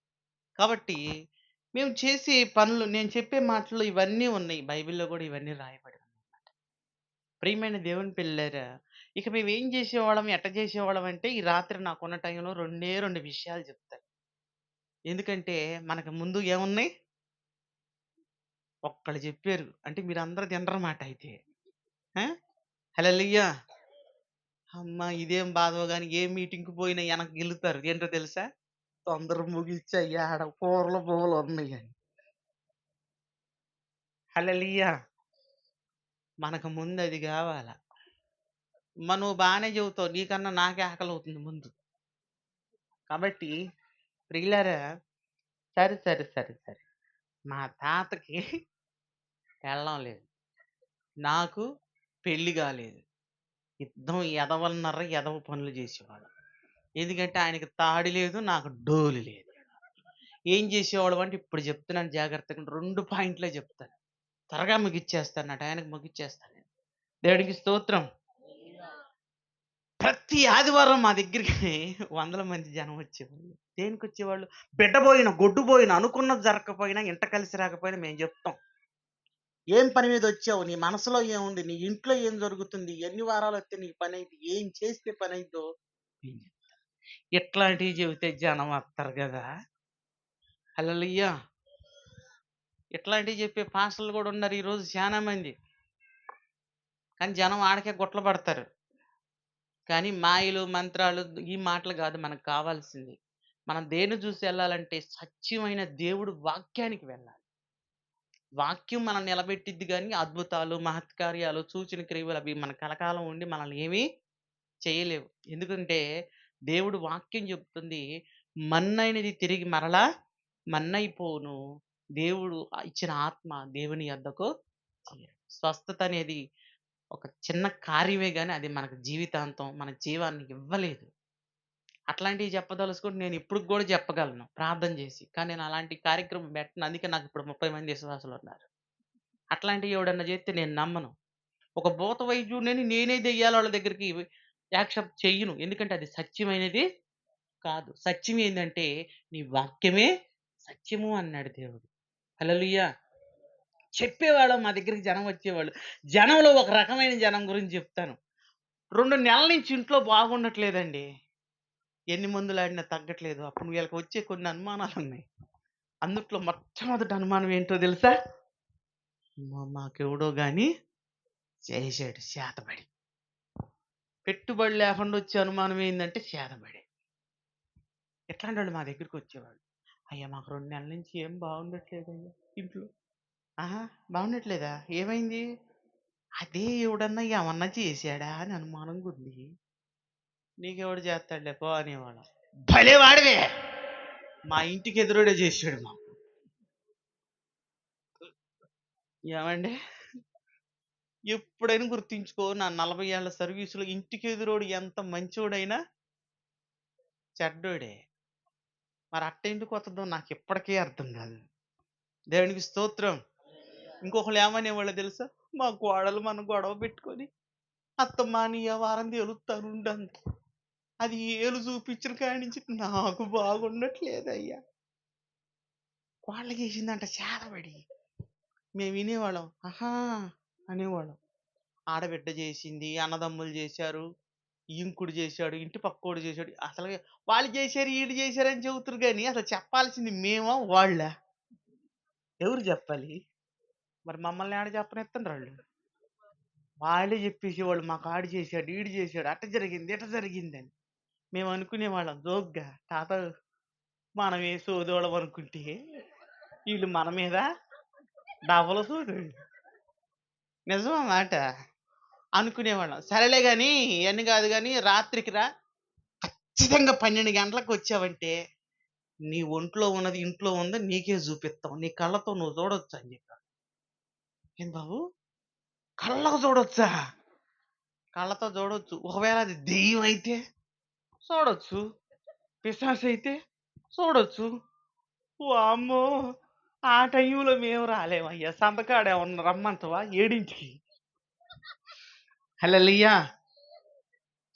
A: కాబట్టి మేము చేసే పనులు, నేను చెప్పే మాటలు ఇవన్నీ ఉన్నాయి, బైబిల్లో కూడా ఇవన్నీ రాయబడి ఉన్నాయి. ప్రియమైన దేవుని పిల్లలారా, ఇక మేమేం చేసేవాళ్ళం, ఎట్ట చేసేవాళ్ళం అంటే, ఈ రాత్రి నాకున్న టైంలో 2 విషయాలు చెప్తాను. ఎందుకంటే, మనకు ముందు ఏమున్నాయి? ఒక్కళ్ళు చెప్పారు. అంటే మీరందరూ తినరమాట అయితే. ఆ! హల్లెలూయా! అమ్మ! ఇదేం బాధో గాని ఏ మీటింగ్‌కి పోయినా ఎనక్కి గెలుతారు. ఏంటో తెలుసా? తొందరగా ముగిచ్చయ్యా ఆడ కూరలు బోలెడున్నయని. హల్లెలూయా! మనకు ముందు అది గావాల. నువ్వు బానే చెబుతావు. నీకన్నా నాకే ఆకలవుతుంది ముందు. కాబట్టి ప్రియులారా సరే. మా తాతకి పెళ్ళాం లేదు. నాకు పెళ్లి గాలేదు. ఇద్దరం ఎదవ పనులు జేసేవాళ్ళం. ఎందుకంటే ఆయనకి తాడి లేదు. నాకు డోలు లేదు. ఏం జేసేవాళ్ళం అంటే ఇప్పుడు జెప్తున్నాను జాగ్రత్తగా 2 పాయింట్లే జెప్తాను. త్వరగా ముగిచ్చేస్తాను. నా టయానికి ముగిచ్చేస్తాను నేను. దేవుడికి స్తోత్రం. ప్రతి ఆదివారం మా దగ్గరికి వందల మంది జనం వచ్చేవాళ్ళు. దేనికొచ్చేవాళ్ళు? బిడ్డ బోయిన, గొడ్డు బోయిన, అనుకున్నది జరగకపోయినా, ఇంట కలిసి రాకపోయినా మేము జెప్తాం. ఏం పని మీదొచ్చావు? నీ మనసులో ఏముంది? నీ ఇంట్లో ఏం జరుగుతుంది? ఎన్ని వారాలొత్తే నీ పనైద్ది? ఏం చేస్తే పనైద్దో మేము చెప్తాం. ఇట్లాంటివి చెబితే జనం వత్తరు గదా! హల్లెలూయా! ఇట్లాంటివి చెప్పే పాస్టర్లు గూడా ఉన్నారు ఈరోజు శానా మంది. కానీ జనం ఆడకే గుట్టలు పడతారు. కానీ మాయలు, మంత్రాలు ఈ మాటలు గాదు మనకు కావాల్సింది. మనం దేన్ని చూసి ఎళ్ళాలంటే సత్యమైన దేవుడు వాక్యానికి వెళ్ళాలి. వాక్యం మనల్ని నిలబెట్టిద్ది గానీ అద్భుతాలు, మహత్కార్యాలు, సూచన క్రియలు అవి మన కలకాలం ఉండి మనల్ని ఏమీ చేయలేవు. ఎందుకంటే దేవుడు వాక్యం చెప్తుంది మన్నైనది తిరిగి మరలా మన్నయిపోవును. దేవుడు ఇచ్చిన ఆత్మ దేవుని యొద్దకు చేరును. స్వస్థత అనేది ఒక చిన్న కార్యమే గాని అది మనకు జీవితాంతం మన జీవాన్ని ఇవ్వలేదు. అట్లాంటివి చెప్పదలుచుకుంటే నేను ఇప్పటికి గూడా చెప్పగలను ప్రార్థన చేసి. కానీ నేను అలాంటి కార్యక్రమం పెట్టను. అందుకే నాకు ఇప్పుడు 30 మంది విశ్వాసులున్నారు. అట్లాంటివి ఎవడన్నా చేస్తే నేను నమ్మను. ఒక భూత వైద్యుడినని నేనే దెయ్యాలోళ్ళ దగ్గరికి యాక్సెప్ట్ చెయ్యను. ఎందుకంటే అది సత్యమైనది కాదు. సత్యం ఏందంటే నీ వాక్యమే సత్యము అన్నాడు దేవుడు. హల్లెలూయా! చెప్పేవాళ్ళు మా దగ్గరికి జనం వచ్చేవాళ్ళు. జనంలో ఒక రకమైన జనం గురించి చెప్తాను. 2 నెలల నుంచి ఇంట్లో బాగుండట్లేదండి. ఎన్ని మందులాడినా తగ్గట్లేదు. అప్పుడు వీళ్ళకి వచ్చే కొన్ని అనుమానాలున్నాయి. అందుట్లో మొట్టమొదటి అనుమానం ఏంటో తెలుసా? మాకెవడో గాని చేసాడు చేతబడి. పెట్టుబడి లేకుండా వచ్చే అనుమానం ఏందంటే చేతబడి. ఇట్లాంటోళ్ళు మా దగ్గరికొచ్చేవాళ్ళు. అయ్యా! మాకు 2 నెలల నుంచి ఏం బాగుండట్లేదయ్యా ఇంట్లో. ఆహా! బాగుండట్లేదా? ఏమైంది? అదే ఎవడన్నా ఏమన్నా చేసాడా అని అనుమానంగుంది. నీకెవడు చేస్తాడులే పో అనేవాళ్ళం. భలే వాడివే! మా ఇంటికి ఎదురోడే చేసాడు మాకు. ఏమండి? ఎప్పుడైనా గుర్తుంచుకో నా 40 ఏళ్ల సర్వీస్‌లో ఇంటికెదురోడు ఎంత మంచోడైనా చెడ్డోడే. మరి అట్టెందుకొత్తదో నాకిప్పటికీ అర్థం కాదు. దేవునికి స్తోత్రం. ఇంకొకళ్ళు ఏమనేవాళ్ళో తెలుసా? మా కోడలు మన గొడవ పెట్టుకొని, "అత్తమ్మా నీ వ్యవహారం తేలుత్తానుండంది. అది ఏలు చూపించిన కాడి నుంచి నాకు బాగుండట్లేదయ్యా." కోడలికేసిందంట చేతబడి. మేము వినేవాళ్ళం. ఆహా! అనేవాళ్ళం. ఆడబిడ్డ చేసింది, అన్నదమ్ములు చేశారు, ఇంకుడు చేశాడు, ఇంటి పక్కోడు చేశాడు. అసలు వాళ్ళు చేశారు, ఈళ్ళు చేశారని చెబుతుర్రు గానీ, అసలు చెప్పాల్సింది మేమా? వాళ్ళా? ఎవరు చెప్పాలి? మరి మమ్మల్ని ఏడ చెప్పనిత్తండ్రాళ్ళు. వాళ్ళే చెప్పేసేవాళ్ళు. మాకు ఆడు చేశాడు, ఈడు చేశాడు, అట్ట జరిగింది, ఇట్ట జరిగిందని. మేము అనుకునేవాళ్ళం జోక్‌గా. తాత మనమే సోదోళ్ళం అనుకుంటే, ఈళ్ళు మన మీద డబలు సోదోళ్ళు. నిజం ఆ మాట. అనుకునేవాళ్ళం. సరేలే గానీ, ఇయన్నీ గాదు గానీ, రాత్రికి రా ఖచ్చితంగా 12 గంటలకొచ్చావంటే, నీ ఒంట్లో ఉన్నది ఇంట్లో ఉంది నీకే జూపిత్తాం. నీ కళ్ళతో నువ్వు జూడొచ్చు అని జెప్పారు. ఏంది బాబు? కళ్ళకు జూడొచ్చా? కళ్ళతో జూడొచ్చు. ఒకవేళ అది దెయ్యం అయితే చూడొచ్చు. పిశాచయితే చూడొచ్చు. వామ్మో! ఆ టైంలో మేము రాలేమయ్యా. సంతకాడేమన్నా రమ్మంటావా? ఏడింటికి? హల్లెలూయా!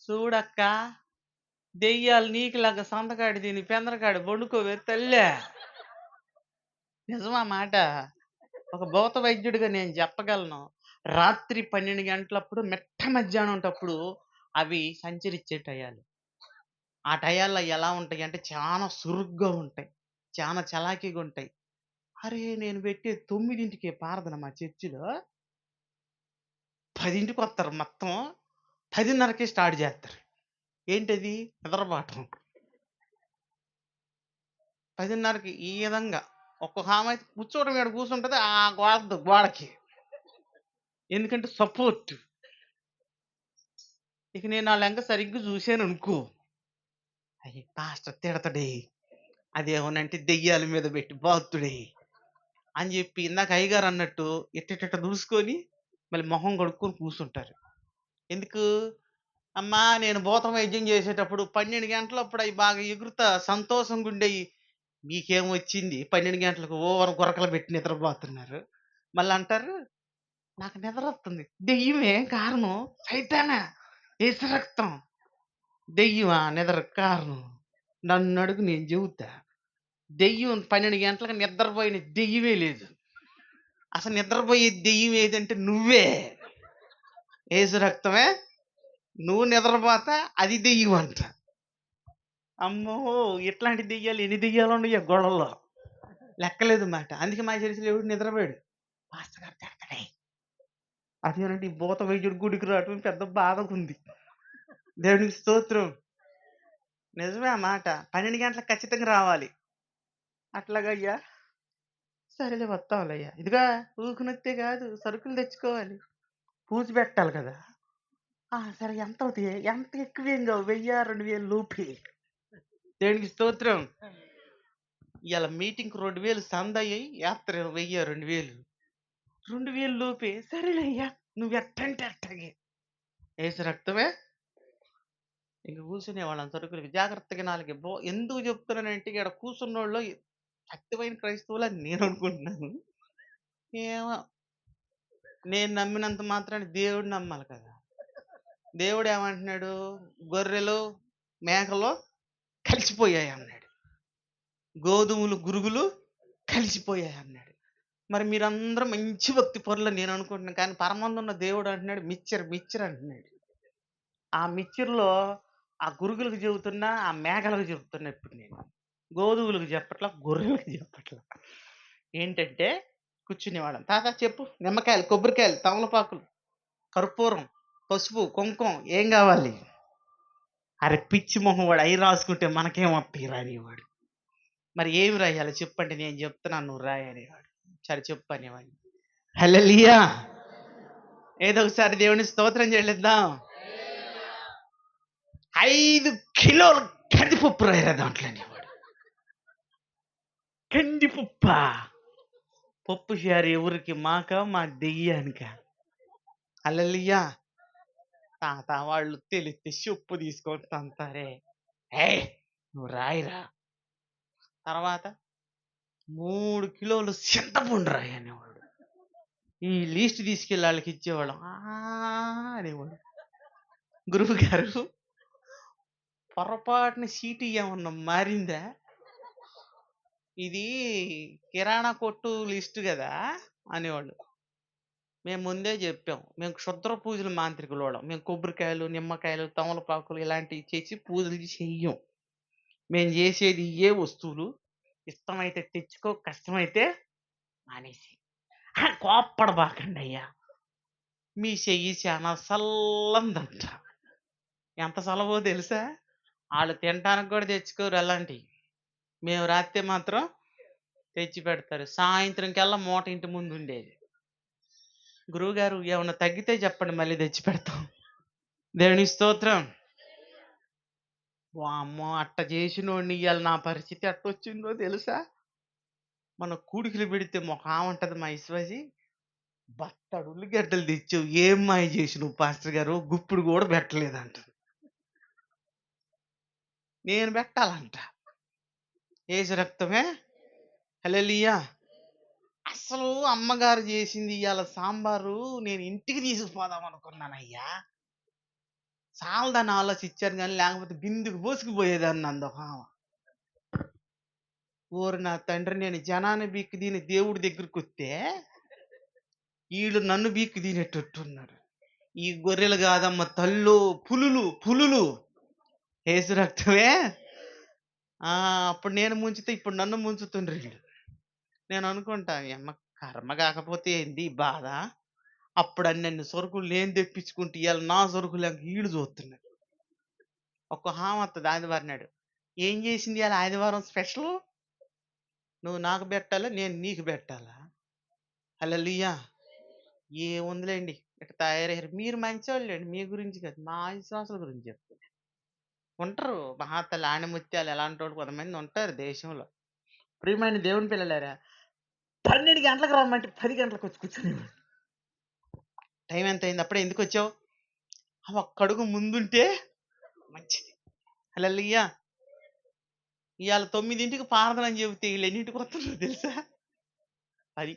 A: చూడక్కా దెయ్యాలు నీకులాగా సంతకాడ తిని పెందలకాడ పండుకోవే తల్లే. నిజమా మాట? ఒక భూత వైద్యుడిగా నేను చెప్పగలను. రాత్రి 12 గంటలప్పుడు మిట్ట మధ్యాహ్నంటప్పుడు అవి సంచరిచ్చే టయాలు. ఆ టయాల్లో ఎలా ఉంటాయంటే చాలా సురుగ్గా ఉంటాయి. చాలా చలాకీగుంటాయి. అరే! నేను పెట్టే 9కే ప్రార్థన మా చర్చిలో 10కొత్తారు మొత్తం. 10:30కే స్టార్ట్ జేత్తరు. ఏంటది? నిద్రపోవటం. 10:30కి ఈ విధంగా ఒక్కొకామైతే కూర్చోవడం ఈడ కూర్చుంటది. ఆ గోడకి. ఎందుకంటే సపోర్ట్. ఇక నేను ఆళ్ళెంక సరిగ్గా చూసాననుకో, అయ్య పాస్టర్ తిడతడే. అదేమనంటే దెయ్యాల మీద పెట్టి బాదుతుడే అని చెప్పి ఇందాక అయ్యగారన్నట్టు ఇట్టిట్టిట్ట దూసుకొని మళ్ళీ మొహం కడుక్కొని కూర్చుంటారు. ఎందుకు? అమ్మా నేను భూత వైద్యం చేసేటప్పుడు 12 గంటలప్పుడు అయి బాగా ఎగురుతా సంతోషంగుండేయి. మీకేమొచ్చింది 12 గంటలకు ఓవర్ గురకలు పెట్టి నిద్రపోతున్నారు. మళ్ళంటారు, నాకు నిద్రొస్తుంది. దెయ్యమే కారణం. సైతానా! ఏసు రక్తం. దెయ్యమా నిద్రకు కారణం? నన్నడుగు నేను చెబుతా. దెయ్యం 12 గంటలకు నిద్రపోయిన దెయ్యమే లేదు. అసలు నిద్రపోయే దెయ్యం ఏదంటే నువ్వే. ఏసు రక్తమే. నువ్వు నిద్రపోతా అది దెయ్యం అంట. అమ్మో! ఇట్లాంటి దెయ్యాలు ఎన్ని దెయ్యాలున్నాయో గోడల్లో. లెక్కలేదు మాట. అందుకే మా చర్చిలో ఎవడు నిద్రపోయాడు. పాస్టర్ గారు తిడతాడే. అదేనంటే ఈ భూత వైద్యుడు గుడికి రావటం పెద్ద బాధగుంది. దేవునికి స్తోత్రం. నిజమే ఆ మాట. 12 గంటలకు ఖచ్చితంగా రావాలి. అట్లాగయ్యా. సరేలే వత్తాంలయ్యా. ఇదిగో ఊరికనొత్తే కాదు సరుకులు తెచ్చుకోవాలి. పూజ పెట్టాలి కదా! సరే ఎంతవుతాయి? ఎంత ఎక్కువేం కావు. 1000, 2000 లోపే. దేవునికి స్తోత్రం. ఇయాల మీటింగ్‌కి 2000 సందయ్యి యాత్ర 1000, 2000. 2000 లోపే. సరేలయ్యా నువ్వెట్టంటే అట్టాగే. ఏసు రక్తమే. ఇంక కూర్చునేవాళ్ళం సరుకులకి. జాగ్రత్తగా నాలుగు ఎందుకు చెప్తున్నానంటే ఈడ కూసున్నోళ్ళు సత్యమైన క్రైస్తవులని నేననుకుంటున్నాను. ఏమో నేను నమ్మినంత మాత్రాన దేవుడిని నమ్మాలి కదా! దేవుడేమంటున్నాడు? గొర్రెలు, మేకలు కలిసిపోయాయన్నాడు. గోధుమలు, గురుగులు కలిసిపోయాయన్నాడు. మరి మీరందరూ మంచి భక్తి పరులని నేననుకుంటున్నాను. కానీ పరమందున్న దేవుడు అంటున్నాడు మిక్చర్ అంటున్నాడు. ఆ మిక్చర్‌లో ఆ గురుగులకు చెబుతున్నా, ఆ మేకలకు చెప్తున్నా ఇప్పుడు నేను. గోధుమలకు చెప్పట్లా, గొర్రెలకు చెప్పట్లా. ఏంటంటే కూర్చునేవాళ్ళం. తాత చెప్పు నిమ్మకాయలు, కొబ్బరికాయలు, తమలపాకులు, కర్పూరం, పసుపు, కుంకుమ ఏం కావాలి? అరె పిచ్చి మొహం వాడు అయి రాసుకుంటే మనకేమొత్తాయిరా అనేవాడు. మరి ఏమి రాయాలి చెప్పండి నేను చెప్తున్నాను నువ్వు రాయి అనేవాడు. సరే చెప్పు అనేవాడిని. హల్లెలూయా! ఏదో ఒకసారి దేవుని స్తోత్రం చెల్లిద్దాం. 5 కిలోలు కందిపప్పు రాయరా దాంట్లో అనేవాడు. కందిపప్పా? పప్పు చారు ఎవరికి? మాకా? మా దెయ్యానికా? హల్లెలూయా! తాత వాళ్ళు తెలిస్తే చెప్పు తీసుకొని తంతారే. ఏయ్! నువ్వు రాయిరా. తర్వాత 3 కిలోలు చింతపండు రాయి అనేవాడు. ఈ లీస్ట్ తీసుకెళ్ళి ఆళ్ళకి ఇచ్చేవాళ్ళం. అనేవాడు. గురువుగారు పొరపాటున చీటీ ఏమన్నా మారిందా? ఇది కిరాణా కొట్టు లిస్ట్ గదా! అనేవాళ్ళు. మేము ముందే జెప్పాం. మేము క్షుద్ర పూజలు మాంత్రికులోళ్ళం. మేము కొబ్బరికాయలు, నిమ్మకాయలు, తమలపాకులు ఇలాంటివి చేసి పూజలు చెయ్యం. మేము జేసేది ఇయ్యే వస్తువులు. ఇష్టమైతే తెచ్చుకో, కష్టమైతే మానేసేయి. కోప్పడబాకండయ్యా! మీ చెయ్యి చానా సల్లందంట. ఎంత సలవో తెలుసా? ఆళ్ళు తినటానికి గూడా తెచ్చుకోరు అలాంటియి. మేము రాత్తే మాత్రం తెచ్చి పెడతారు. సాయంత్రం కల్లా మూట ఇంటి ముందుండేది. గురువుగారు ఏమన్నా తగ్గితే చెప్పండి మళ్ళీ తెచ్చి పెడతాం. దేవునికి స్తోత్రం. వామ్మో! అట్ట జేసినోడిని ఇయాల నా పరిస్థితి ఎట్టొచ్చిందో తెలుసా? మన కూడికలు పెడితే ఒకామంటది మా విశ్వాసి, బత్తడు ఉల్లిగడ్డలు తెచ్చావు ఏం మాయ జేసినవు పాస్టర్ గారు గుప్పుడు గూడా పెట్టలేదంటది. నేను పెట్టాలంట. ఏసు రక్తమే. హల్లెలూయా! అసలు అమ్మగారు జేసింది ఇయాల సాంబారు నేను ఇంటికి తీసుకుపోదాం అనుకున్నానయ్యా. చాలదని ఆలోచిచ్చాను గానీ, లేకపోతే బిందెకు పోసుకుపోయేదాన్ని అందొకామ. ఓరి నా తండ్రి నేను జనాన్ని బీక్కి దీని దేవుడి దగ్గరకొత్తే, ఈళ్ళు నన్ను బీక్కి తినేటట్టున్నారు. ఈ గొర్రెలు కాదమ్మ తల్లు, పులులు పులులు యేసు రక్తమే. అప్పుడు నేను ముంచితే ఇప్పుడు నన్ను ముంచుతుండ్రు వీళ్ళు. నేను అనుకుంటా యమ్మ కర్మ కాకపోతే ఏంది ఈ బాధ. అప్పుడు అన్నన్ని సరుకులు నేను తెప్పించుకుంటే ఇవాళ నా సరుకులు ఈళ్ళు చూస్తున్నారు. ఒక్క హామత్తది ఆదివారం నాడు. ఏం చేసింది ఇవాళ ఆదివారం స్పెషల్? నువ్వు నాకు పెట్టాలా, నేను నీకు పెట్టాలా? హల్లెలూయా. ఏముందిలేండి ఇట్ట తయారయ్యారు. మీరు మంచోళ్ళండి, మీ గురించి కాదు, మా విశ్వాసుల గురించి చెప్తున్నా. ఉంటారు మహాతల్లి ఆణిముత్యాలు ఎలాంటోళ్ళు కొంతమంది ఉంటారు దేశంలో. ప్రియమైన దేవుని పిల్లలారా, 12 గంటలకు రమ్మంటే 10 గంటలకు వచ్చి కూర్చునేవాడు. టైం ఎంత అయింది? అప్పుడే ఎందుకు వచ్చావు? ఒక్క అడుగు ముందుంటే మంచిది. హల్లెలూయా. ఇవాళ 9ంటికి ప్రార్థన అని చెబితే వీళ్ళు ఎన్నింటికి వస్తున్నారో తెలుసా? 10.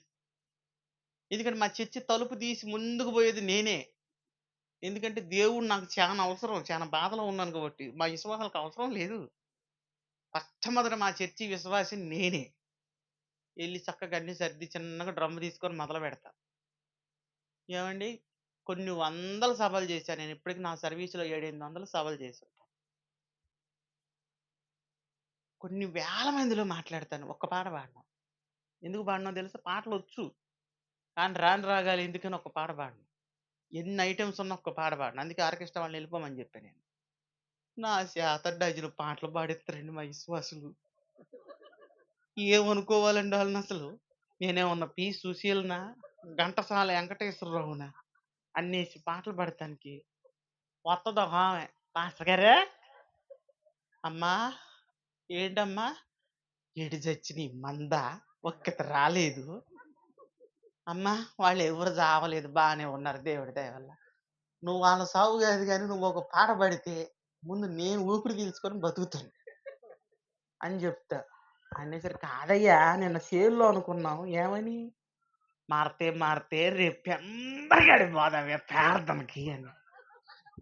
A: ఎందుకంటే మా చర్చి తలుపు తీసి ముందుకు పోయేది నేనే. ఎందుకంటే దేవుడు నాకు చాలా అవసరం. చాలా బాధలో ఉన్నాను కాబట్టి. మా విశ్వాసాలకు అవసరం లేదు. మొట్టమొదట మా చర్చి విశ్వాసిని నేనే. ఎళ్లి చక్కగా అన్నీ సర్ది చిన్నగా డ్రమ్ తీసుకొని మొదలుపెడతా. ఏవండీ, కొన్ని వందల సభలు చేశా నేను. ఇప్పటికి నా సర్వీస్‌లో 7, 800 సభలు చేసుంటా. కొన్ని వేల మందిలో మాట్లాడతాను. ఒక్క పాట పాడను. ఎందుకు పాడనో తెలుసా? పాటలొచ్చు. కానీ రాని రాగాలు ఎందుకని ఒక్క పాట పాడను. ఎన్ని ఐటెమ్స్ ఉన్నా ఒక్క పాట పాడను. అందుకే ఆర్కెస్ట్రా వాళ్ళని వెళ్ళిపోమని చెప్పా నేను. నా చేత డజను పాటలు పాడిస్తారండి మా విశ్వాసులు. ఏమనుకోవాలండి ఆళ్ళనసలు? నేనేమన్నా పి. సుశీలనా? ఘంటసాల వెంకటేశ్వరరావునా? అన్నేసి పాటలు పాడటానికి. వత్తది ఒకామె, పాస్టర్ గారు, అమ్మా ఏంటమ్మా? ఎటు చచ్చినయి మందా? ఒక్కతి రాలేదు. అమ్మా వాళ్ళెవరు చావలేదు, బానే ఉన్నారు దేవుడి దయ వల్ల. నువ్వు వాళ్ళ సావు కాదు గానీ నువ్వు ఒక పాట పాడితే ముందు నేను ఊపిరి పీల్చుకొని బతుకుతాను అని చెప్తా. అనేసరికి కాదయ్యా నిన్న సేల్‌లో అనుకున్నాం. ఏమని? మారతే మారతే రేపు పెందలకాడికి పోదామే ప్రార్థనకి అని.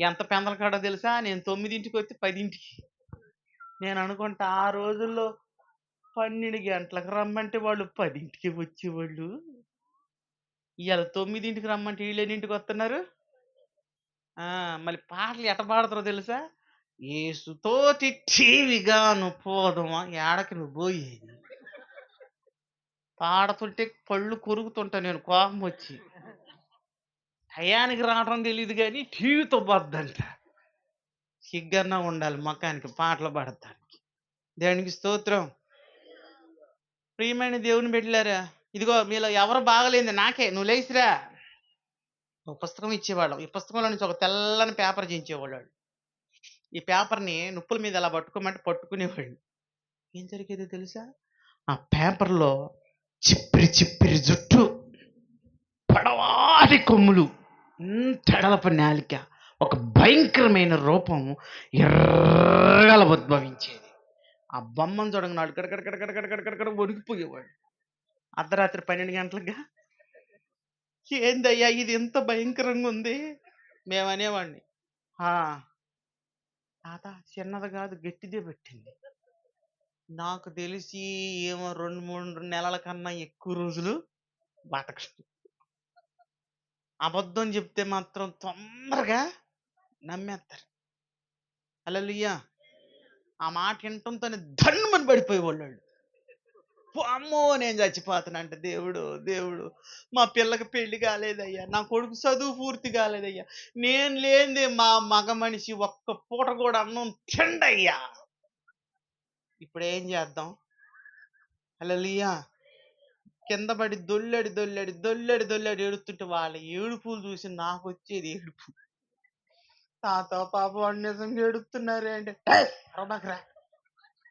A: ఎంత పెందలకాడో తెలుసా? నేను 9ంటికి వచ్చి 10ంటికి. నేను అనుకుంటా ఆ రోజుల్లో 12 గంటలకు రమ్మంటే వాళ్ళు 10ంటికి వచ్చేవాళ్ళు. ఇయాల 9ంటికి రమ్మంటే ఈళ్ళెన్నింటికి వస్తున్నారు? మళ్ళీ పాటలు ఎట్ట పాడతారో తెలుసా? యేసుతోటి టీవిగాను పోదుమా, ఏడకి నువ్వు పోయేది? పాడుతుంటే పళ్ళు కొరుకుతుంటా నేను కోపమొచ్చి. టయానికి రావటం తెలీదు గానీ టీవీతో పోద్దంట. సిగ్గన్నా ఉండాలి మొఖానికి పాటలు పాడటానికి. దేవునికి స్తోత్రం. ప్రియమైన దేవుని బిడ్డలారా, ఇదిగో మీలో ఎవరు బాగలేంది నాకే, నువ్వు లేచిరా. ఒక పుస్తకం ఇచ్చేవాళ్ళం. ఈ పుస్తకంలో నుంచి ఒక తెల్లని పేపర్ చించేవాళ్ళు వాళ్ళు. ఈ పేపర్‌ని నిప్పుల మీద అలా పట్టుకోమంటే పట్టుకునేవాడిని. ఏం జరిగేదో తెలుసా? ఆ పేపర్‌లో చిప్పిరి చిప్పిరి జుట్టు, పొడవాటి కొమ్ములు, వెడలపు నాలిక, ఒక భయంకరమైన రూపం ఎర్రగల ఉద్భవించేది. ఆ బొమ్మను చూడంగానే గడగడ వణికిపోయేవాడు. అర్ధరాత్రి 12 గంటలకా? ఏందయ్యా ఇది ఇంత భయంకరంగా ఉంది? మేమనేవాడిని. ఆ! తాత చిన్నది కాదు గట్టిదే పెట్టింది. నాకు తెలిసి ఏమో 2, 3 నెలల కన్నా ఎక్కువ రోజులు బతకను. అబద్ధం చెప్తే మాత్రం తొందరగా నమ్మేత్తారు. హల్లెలూయా. ఆ మాట వినటంతోనే ధన్నుమని పడిపోయేవాళ్ళాళ్ళు. వామ్మో! నేను చచ్చిపోతానంటే దేవుడు, దేవుడు మా పిల్లకి పెళ్లి కాలేదయ్యా. నా కొడుకు చదువు పూర్తి కాలేదయ్యా. నేను లేనిదే మా మగ మనిషి ఒక్క పూట కూడా అన్నం తినడయ్యా. ఇప్పుడేం చేద్దాం? హల్లెలూయా. కింద పడి దొల్లెడి ఏడుస్తుంటే వాళ్ళ ఏడుపులు చూసి నాకొచ్చేది ఏడుపు. తాత పాపం వాడు నిజంగా ఏడుస్తున్నారే అంటే, "ఏయ్! అరవమాకురా."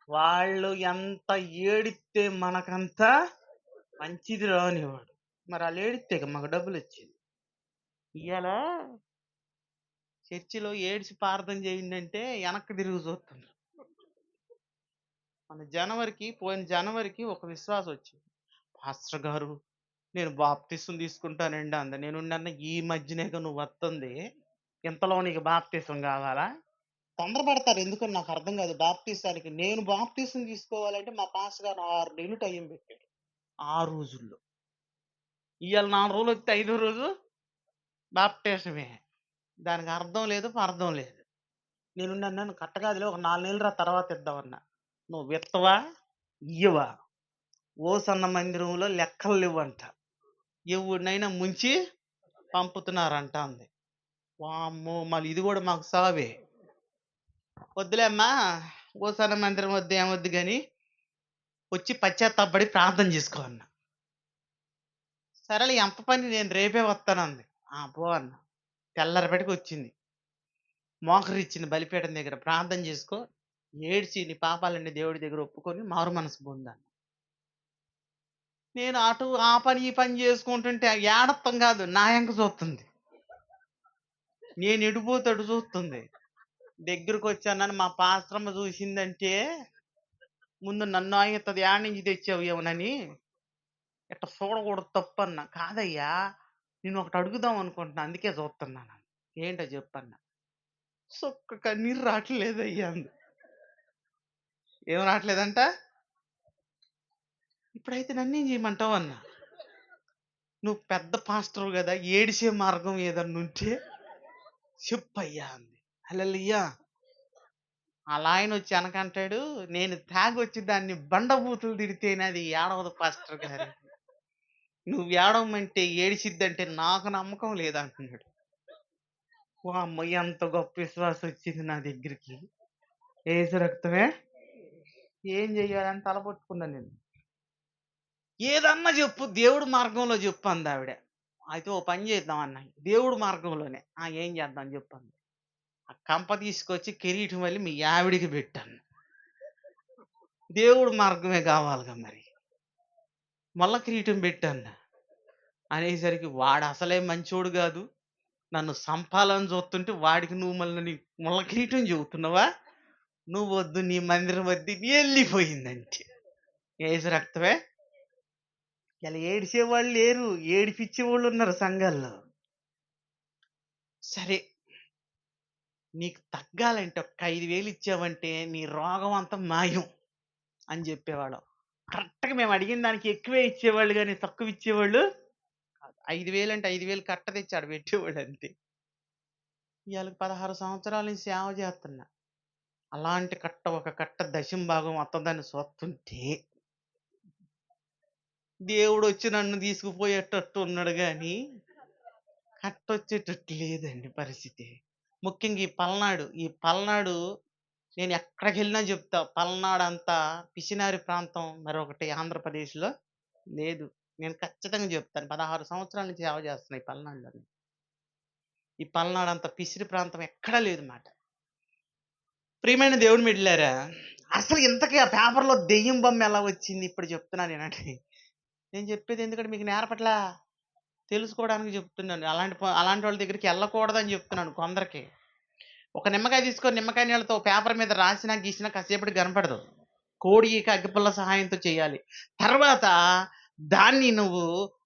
A: వాళ్ళు ఎంత ఏడిస్తే మనకంత మంచిదిరా అనేవాడు. మరి ఆళ్ళు ఏడిత్తేగా మాకు డబ్బులొచ్చేది. ఇయ్యాల చర్చిలో ఏడిసి ప్రార్థన చేయండంటే ఎనక్కి తిరిగి చూస్తున్నారు. పోయిన జనవరికి ఒక విశ్వాసం వచ్చింది. పాస్టర్ గారు నేను బాప్తిసం తీసుకుంటానండి అంది. నేనుండన్న ఈ మధ్యనేగా నువ్వు వత్తుంది. ఇంతలో నీకు బాప్తిసం కావాలా? తొందరపడతారు ఎందుకని నాకు అర్థం కాదు బాప్తిసానికి. నేను బాప్తిసం తీసుకోవాలంటే మా పాస్టర్ గారు 6 నెలలు టైం పెట్టాడు. ఆ రోజుల్లో. ఇయాల 4 రోజులు వస్తే 5వ రోజు బాప్టిసమే. దానికి అర్థం లేదు, పర్థం లేదు. నేనుండన్నాను, "కట్ట కాదులే, ఒక 4 నెలలు రా తర్వాత ఇద్దామన్నా." "నువ్వు విత్తవా? ఇయ్యవా? ఓసన్న మందిరంలో లెక్కలు లెవ్వంట. ఎవ్వుడినైనా ముంచి పంపుతున్నారంట" అంది. వామ్మో! మళ్ళీ ఇది గూడా మాకు సావే. "వద్దులే అమ్మా, ఓసన్న మందిరం వద్దు, ఏమొద్దు గాని, వచ్చి పశ్చాత్తాపపడి ప్రార్థన చేసుకో" అన్నా. సరేలే, ఎంత పని, నేను రేపే వస్తానంది. ఆ! పో అన్నా. తెల్లారేపటికొచ్చింది. మోకరిచ్చింది బలిపీఠం దగ్గర. "ప్రార్థన చేసుకో, ఏడ్చి నీ పాపాలన్నీ దేవుడి దగ్గర ఒప్పుకొని మారు మనసు పొందన్నా." నేను అటు ఆ పని, ఈ పని చేసుకుంటుంటే ఏడత్తం కాదు, నా ఎంక చూస్తుంది. నేను ఎటుపోతే అటు చూస్తుంది. దగ్గరకొచ్చానని మా పాస్టరమ్మ చూసిందంటే, ముందు నన్ను ఆయిత్తది, "ఏడ నుంచి తెచ్చావు ఈమెనని, ఇట్ట చూడకూడదు తప్పన్నా." "కాదయ్యా, నిన్నొకటి అడుగుదాం అనుకుంటున్నా, అందుకే చూస్తున్నాను." "ఏంటో చెప్పన్నా." "సుక్క కన్నీరు రావట్లేదయ్యా" అంది. "ఏం రావట్లేదంట?" "ఇప్పుడైతే నన్నేం చేయమంటావు" అన్నా. "నువ్వు పెద్ద పాస్టర్‌వి గదా! ఏడిసే మార్గం ఏదన్నుంటే చెప్పయ్యా" అంది. హల్లెలూయా! ఆలాయనొచ్చి ఎనకంటాడు, "నేను తాగొచ్చి దాన్ని బండబూతులు తిడితేనే అది ఏడవదు పాస్టర్ గారు. నువ్వు ఏడవమంటే ఏడిసిద్దంటే నాకు నమ్మకం లేదంటున్నాడు." వామ్మో! ఎంత గొప్ప విశ్వాసొచ్చింది నా దగ్గరికి. ఏసు రక్తమే ఏం జెయ్యాలని తల పట్టుకున్నా నేను. "ఏదన్నా జెప్పు, దేవుడి మార్గంలో జెప్పు" అందావిడ. అయితే ఓ పని చేద్దాం అన్నా. "దేవుడి మార్గంలోనే." "ఆ! ఏం చేద్దాం జెప్పంది." "ఆ కంప తీసుకొచ్చి కిరీటం వల్లి మీ ఆవిడకి పెట్టన్నా." దేవుడి మార్గమే గావాలిగా మరి. "మల్ల కిరీటం పెట్టన్నా." అనేసరికి వాడసలే మంచోడు గాదు. నన్ను సంపాలని జూత్తుంటే వాడికి నువ్వు మళ్ళీ ముళ్ళ కిరీటం చెబుతున్నావా? నువ్వొద్దు, నీ మందిరం వద్దు, ఎళ్ళిపోయిందంతే. ఏసు రక్తమే. ఇలా ఏడిసేవాళ్ళు లేరు. ఏడిపిచ్చేవాళ్ళున్నారు సంఘాల్లో. సరే, నీకు తగ్గాలంటే ఒక్క 5,000 ఇచ్చావంటే నీ రోగం అంతా మాయం అని జెప్పేవాళ్ళం. కరెక్ట్‌గా మేము అడిగిన దానికి ఎక్కువే ఇచ్చేవాళ్ళు గానీ తక్కువ ఇచ్చేవాళ్ళు కాదు. 5,000 అంటే 5,000 కట్ట తెచ్చి ఆడ పెట్టేవాడు అంతే. ఇయాలకి 16 సంవత్సరాల నుంచి సేవ జేస్తున్నా. అలాంటి కట్ట, ఒక కట్ట దశంభాగం వత్తదని చూస్తుంటే, దేవుడొచ్చి నన్ను తీసుకుపోయేటట్టు ఉన్నాడు గానీ, కట్టొచ్చేటట్టు లేదండి పరిస్థితి. ముఖ్యంగా ఈ పల్నాడు నేనెక్కడికెళ్ళినా జెప్తా. పల్నాడంతా పిసినారి ప్రాంతం మరొకటి ఆంధ్రప్రదేశ్‌లో లేదు. నేను ఖచ్చితంగా జెప్తాను. 16 సంవత్సరాల నుంచి సేవ జేస్తున్నా ఈ పల్నాడులోని. ఈ పల్నాడంత పిసిరి ప్రాంతం ఎక్కడా లేదు మాట. ప్రియమైన దేవుని బిడ్డలారా, అసలు ఇంతకీ ఆ పేపర్‌లో దెయ్యం బొమ్మ ఎలా వచ్చింది? ఇప్పుడు చెప్తున్నాను ఇనండి. నేను చెప్పేది ఎందుకంటే మీకు నేర్పట్లా. తెలుసుకోవడానికి చెప్తున్నాను. అలాంటోళ్ళ దగ్గరికెళ్ళకూడదని చెప్తున్నాను కొందరికి. ఒక నిమ్మకాయ తీసుకొని నిమ్మకాయ నీళ్ళతో పేపర్ మీద రాసినా, గీసినా కాసేపటికి కనపడదు. కోడి, ఈక, అగ్గిపుల్ల సహాయంతో చేయాలి. తర్వాత దాన్ని నువ్వు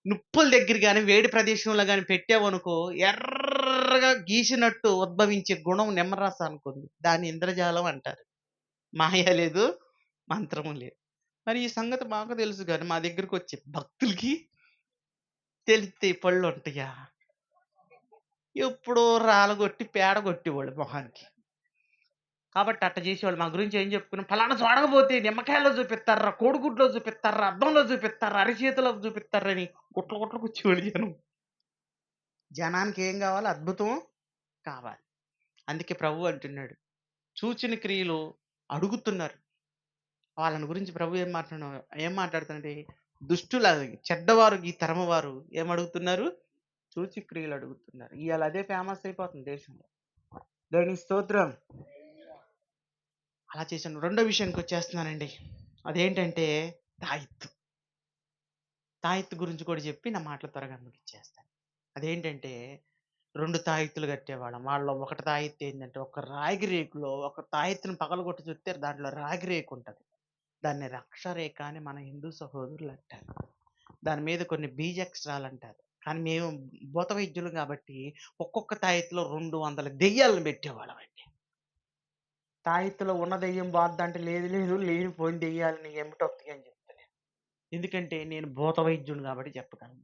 A: నిప్పుల దగ్గర గాని, వేడి ప్రదేశంలో గాని పెట్టావనుకో, ఎర్రగా గీసినట్టు ఉద్భవించే గుణం నిమ్మరసానికుంది. దాన్ని ఇంద్రజాలం అంటారు. మాయ లేదు, మంత్రము లేదు. మరి ఈ సంగతి మాకు తెలుసు గాని, మా దగ్గరకొచ్చే భక్తులకి తెలిత్తే ఈ పళ్ళుంటయా? ఎప్పుడో రాళ్ళగొట్టి, పేడ కొట్టేవాళ్ళు మొహానికి. కాబట్టి అట్ట జేసేవాళ్ళు. మా గురించి ఏం చెప్పుకున్నాం, "ఫలానా చూడకపోతే నిమ్మకాయలో చూపిత్తార్రా, కోడిగుడ్లో చూపిత్తార్రా, అద్దంలో చూపిత్తార్రా, అరిచేతిలో చూపిత్తార్రని" గుట్టలు గుట్టలు కూర్చోవాలి జనం. జనానికి ఏం గావాలి? అద్భుతం కావాలి. అందుకే ప్రభువు అంటున్నాడు, సూచన క్రియలు అడుగుతున్నారు. వాళ్ళని గురించి ప్రభు ఏం మాట్లాడుతున్నాడంటే, చెడ్డవారు ఈ తరము వారు ఏమడుగుతున్నారు? సూచక్రియలు అడుగుతున్నారు. ఇయాల అదే ఫేమస్ అయిపోతుంది దేశంలో. దేవునికి స్తోత్రం. అలా చేశాను. రెండో విషయానికొచ్చేస్తున్నానండి. అదేంటంటే తాయెత్తు. తాయెత్తు గురించి కూడా చెప్పి నా మాటలు త్వరగా ముగిచ్చేస్తాను. అదేంటంటే 2 తాయెత్తులు కట్టేవాళ్ళం. వాళ్ళలో ఒకటి తాయెత్తు ఏందంటే, ఒక రాగి రేకులో ఒక తాయెత్తుని పగలగొట్టి చూస్తే దాంట్లో రాగి రేకుంటది. దాన్ని రక్షరేఖ అని మన హిందూ సహోదరులంటారు. దాని మీద కొన్ని బీజాక్షరాలంటారు. కానీ మేము భూత వైద్యులం గాబట్టి ఒక్కొక్క తాయెత్తులో 200 దెయ్యాలను పెట్టేవాళ్ళమండి. తాయెత్తులో ఉన్న దెయ్యం పోద్దంటే, లేదు లేదు, లేనిపోని దెయ్యాలు నీ ఎమ్మటొత్తయి అని చెప్తా నేను. ఎందుకంటే నేను భూత వైద్యుడిని గాబట్టి చెప్పగలను.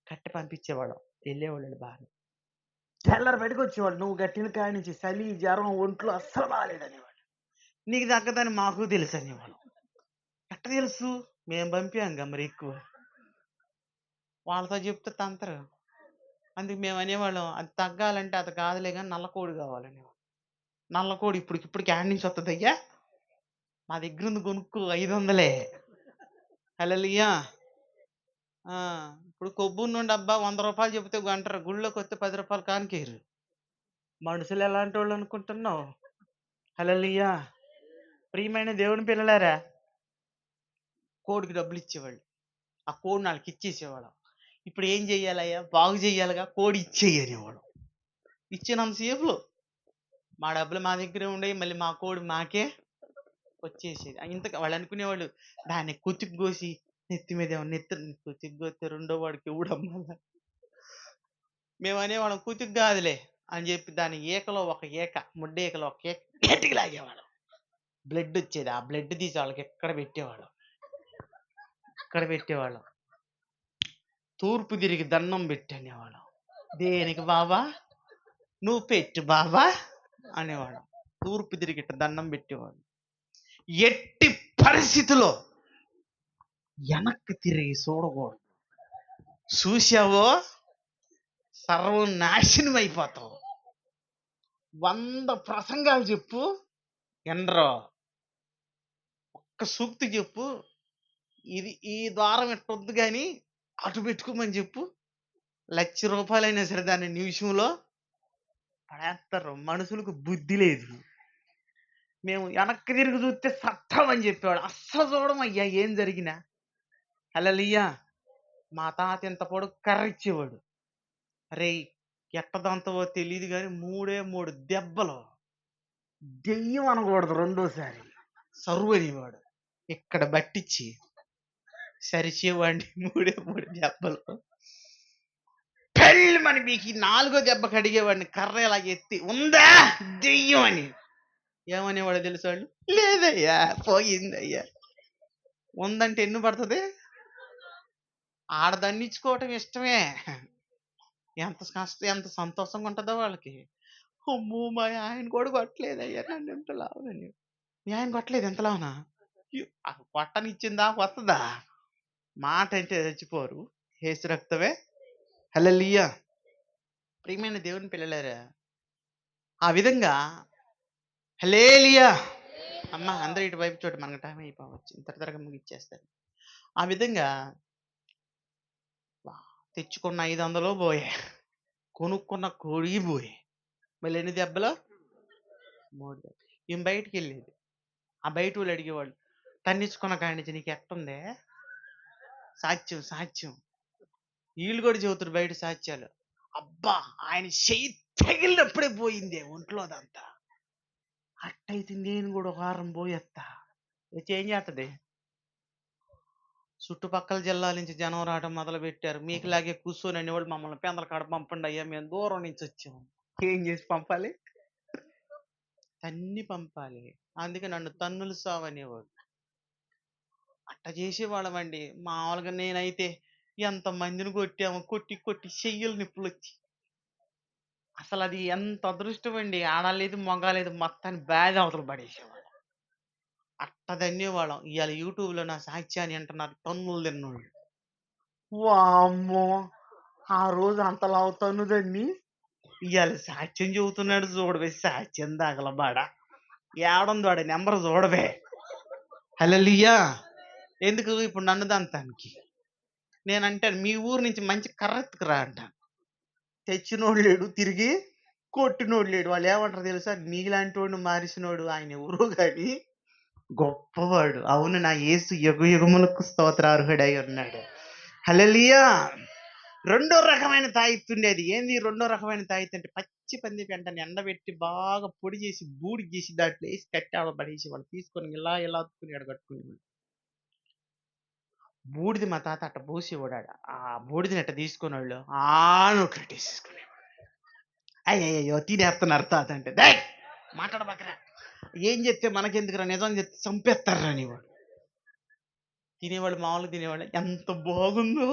A: కట్టి పంపించేవాళ్ళం. ఎళ్ళేవాళ్ళండి బానే.
B: తెల్లరి బయటకు వచ్చేవాడు, నువ్వు గట్టిన కాడి నుంచి చలి జ్వరం ఒంట్లో అస్సలు బాగాలేదనేవాడు.
A: నీకు తగ్గదని మాకు తెలుసు అనేవాళ్ళం. ఎట్ట తెలుసు? మేము పంపాంగా మరి ఎక్కువ. వాళ్ళతో చెప్తే తంతరు. అందుకు మేము అనేవాళ్ళం, అది తగ్గాలంటే అది కాదులే కానీ నల్లకోడి కావాలనేవాళ్ళం. నల్లకోడి ఇప్పటికిప్పటికి యాడ్ నుంచి వస్తుందయ్యా, మా దగ్గర ఉంది కొనుక్కో 500. హల్లెలూయా. ఇప్పుడు కొబ్బున్నుండి అబ్బా 100 రూపాయలు చెబితే అంటారు, గుళ్ళోకి వస్తే 10 రూపాయలు కానికేరు. మనుషులు ఎలాంటి వాళ్ళు అనుకుంటున్నావు? హల్లెలూయా. ప్రియమైన దేవుని పిల్లలారా, కోడికి డబ్బులు ఇచ్చేవాళ్ళు, ఆ కోడిని వాళ్ళకి ఇచ్చేసేవాళ్ళం. ఇప్పుడు ఏం చెయ్యాలయ్యా, బాగు చెయ్యాలిగా, కోడి ఇచ్చేయి అనేవాడు. ఇచ్చినంతసేపులో మా డబ్బులు మా దగ్గరే ఉండేవి, మళ్ళీ మా కోడి మాకే వచ్చేసేది. ఇంత వాళ్ళు అనుకునేవాళ్ళు, దాన్ని కుతికి కోసి నెత్తి మీద ఏమన్నా కుతికి కోస్తే రెండో వాడికి ఎవడమ్మా. మేము అనేవాళ్ళం కుతికి కాదులే అని చెప్పి దాని ఏకలో ఒక ఏక, ముడ్డేకలో ఒక ఏక గట్టికి లాగేవాళ్ళం. బ్లడ్ వచ్చేది, ఆ బ్లడ్ తీసి వాళ్ళకి ఎక్కడ పెట్టేవాళ్ళం. తూర్పు తిరిగి దండం పెట్టి అనేవాళ్ళం. దేనికి బాబా? నువ్వు పెట్టు బాబా అనేవాడు. తూర్పు తిరిగి ఇట్ట దండం పెట్టేవాడు. ఎట్టి పరిస్థితిలో వెనక్కి తిరిగి చూడకూడదు. చూసావో సర్వం నాశనం అయిపోతావు. 100 ప్రసంగాలు చెప్పు ఎండ్రో, ఒక్క సూక్తి చెప్పు, ఇది ఈ ద్వారం ఎట్టొద్దు కానీ అటు పెట్టుకోమని చెప్పు, 1,00,000 రూపాయలైనా సరే దాన్ని నిమిషంలో పడేస్తారు. మనుషులకు బుద్ధి లేదు. మేము వెనక్కి తిరిగి చూస్తే సత్తామని చెప్పేవాడు. అస్సలు చూడమయ్యా ఏం జరిగినా. హల్లెలూయా. మా తాత ఇంత పొడుగు కర్ర ఇచ్చేవాడు. అరే ఎట్టదంతవో తెలియదు కానీ 3 దెబ్బలు. దెయ్యం అనకూడదు రెండోసారి, సరువు అనేవాడు. ఇక్కడ బట్టిచ్చి సరిచేవాడిని. 3 దెబ్బలు. పెళ్ళమని మీకు 4వ దెబ్బకి అడిగేవాడిని, కర్ర ఇలా ఎత్తి, ఉందా దెయ్యం అని. ఏమనేవాడు తెలుసు వాళ్ళు? లేదయ్యా పోయిందయ్యా. ఉందంటే ఎన్ని పడుతుంది? ఆడదండించుకోవటం ఇష్టమే. ఎంత కష్టం, ఎంత సంతోషంగా ఉంటుందో వాళ్ళకి. అమ్మో మా ఆయన కూడా కొట్టలేదయ్యా నన్ను ఎంత లావునని. మీ ఆయన కొట్టలేదు ఎంత లావునా? కొట్టనిచ్చిందా వస్తుందా? మాట అంటే చచ్చిపోరు, హేసు రక్తమే. హల్లెలూయా. ప్రియమైన దేవుని పిల్లలారా, ఆ విధంగా హల్లెలూయా అమ్మ అందరూ ఇటు వైపు చోటు, మనకు టైం అయిపోవచ్చు, ఇంత త్వరగా ముగిచ్చేస్తారు. ఆ విధంగా తెచ్చుకున్న 500 పోయే, కొనుక్కున్న కోడి పోయే, మళ్ళీ ఎన్ని దెబ్బలు? 3 దెబ్బలు. ఈమె బయటికి వెళ్ళేది, ఆ బయట వాళ్ళు అడిగేవాళ్ళు, తన్నించుకున్న కాడి నుంచి నీకు ఎట్టుందే? సాక్ష్యం వీళ్ళు కూడా చెబుతారు బయట సాక్ష్యాలు. అబ్బా ఆయన చెయ్యి తగిలినప్పుడే పోయిందే ఒంట్లోదంతా. అట్టయితే నేను కూడా ఒక వారం పోయేస్తా. ఏం చేస్తుంది? చుట్టుపక్కల జిల్లాల నుంచి జనం రావడం మొదలు పెట్టారు. మీకులాగే కూర్చొని అనేవాళ్ళు, మమ్మల్ని పెందల కాడ పంపండి అయ్యా, మేము దూరం నుంచి వచ్చాము. ఏం చేసి పంపాలి? తన్ని పంపాలి. అందుకే నన్ను తన్నులు సావనేవాడు. అట్ట చేసేవాళ్ళమండి. మామూలుగా నేనైతే ఎంత మందిని కొట్టాము, కొట్టి చెయ్యలు నిప్పులు వచ్చి, అసలు అది ఎంత అదృష్టం అండి. ఆడలేదు మొగాలేదు మొత్తాన్ని బ్యాగ్ అవతల పడేసేవాళ్ళం. అట్ట ధన్యవాళ్ళం. ఇవాళ యూట్యూబ్లో నా సాక్ష్యాన్ని అంటున్నారు తన్నులు తిన్నోళ్ళు. వామ్మో, ఆ రోజు అంతలా తన్నుదన్ని ఇవాళ సాక్ష్యం చెబుతున్నాడు చూడవే, సాక్ష్యం దాగలబాడ ఏడుంది వాడి నెంబర్ చూడవే. హల్లెలూయా. ఎందుకు? ఇప్పుడు నన్ను దంతానికి. నేనంటాను మీ ఊరు నుంచి మంచి కర్రెత్తుకురా అంటాను. తెచ్చినోడు లేడు, తిరిగి కొట్టినోడు లేడు. వాళ్ళు ఏమంటారు తెలుసా? నీలాంటి వాడిని మారిసినోడు ఆయన ఎవరో కానీ గొప్పవాడు. అవును, నా యేసు యుగములకు స్తోత్రార్హుడై ఉన్నాడు. హల్లెలూయా. రెండో రకమైన తాయిత్తుండేది. ఏంది రెండో రకమైన తాయిత్ అంటే? పచ్చి పంది పెంటని ఎండబెట్టి బాగా పొడి చేసి బూడి చేసి దాంట్లో వేసి కట్టి ఆడ పడేసి వాళ్ళు తీసుకొని ఇలా అతుకుని ఎడగట్టుకుని బూడిది మా తాత అట్ట పోసేవాడు. ఆ బూడిదని అట్ట తీసుకుని వాళ్ళు నోట్లెట్టేసేసుకునేవాడు. అయ్యయ్యో తినేస్తున్నారు తాత అంటే, దే మాట్లాడబాకరా, ఏం చెప్తే మనకెందుకురా, నిజం చెప్తే చంపేస్తారా అనేవాడు. తినేవాళ్ళు మామూలుగా తినేవాళ్ళు. ఎంత బాగుందో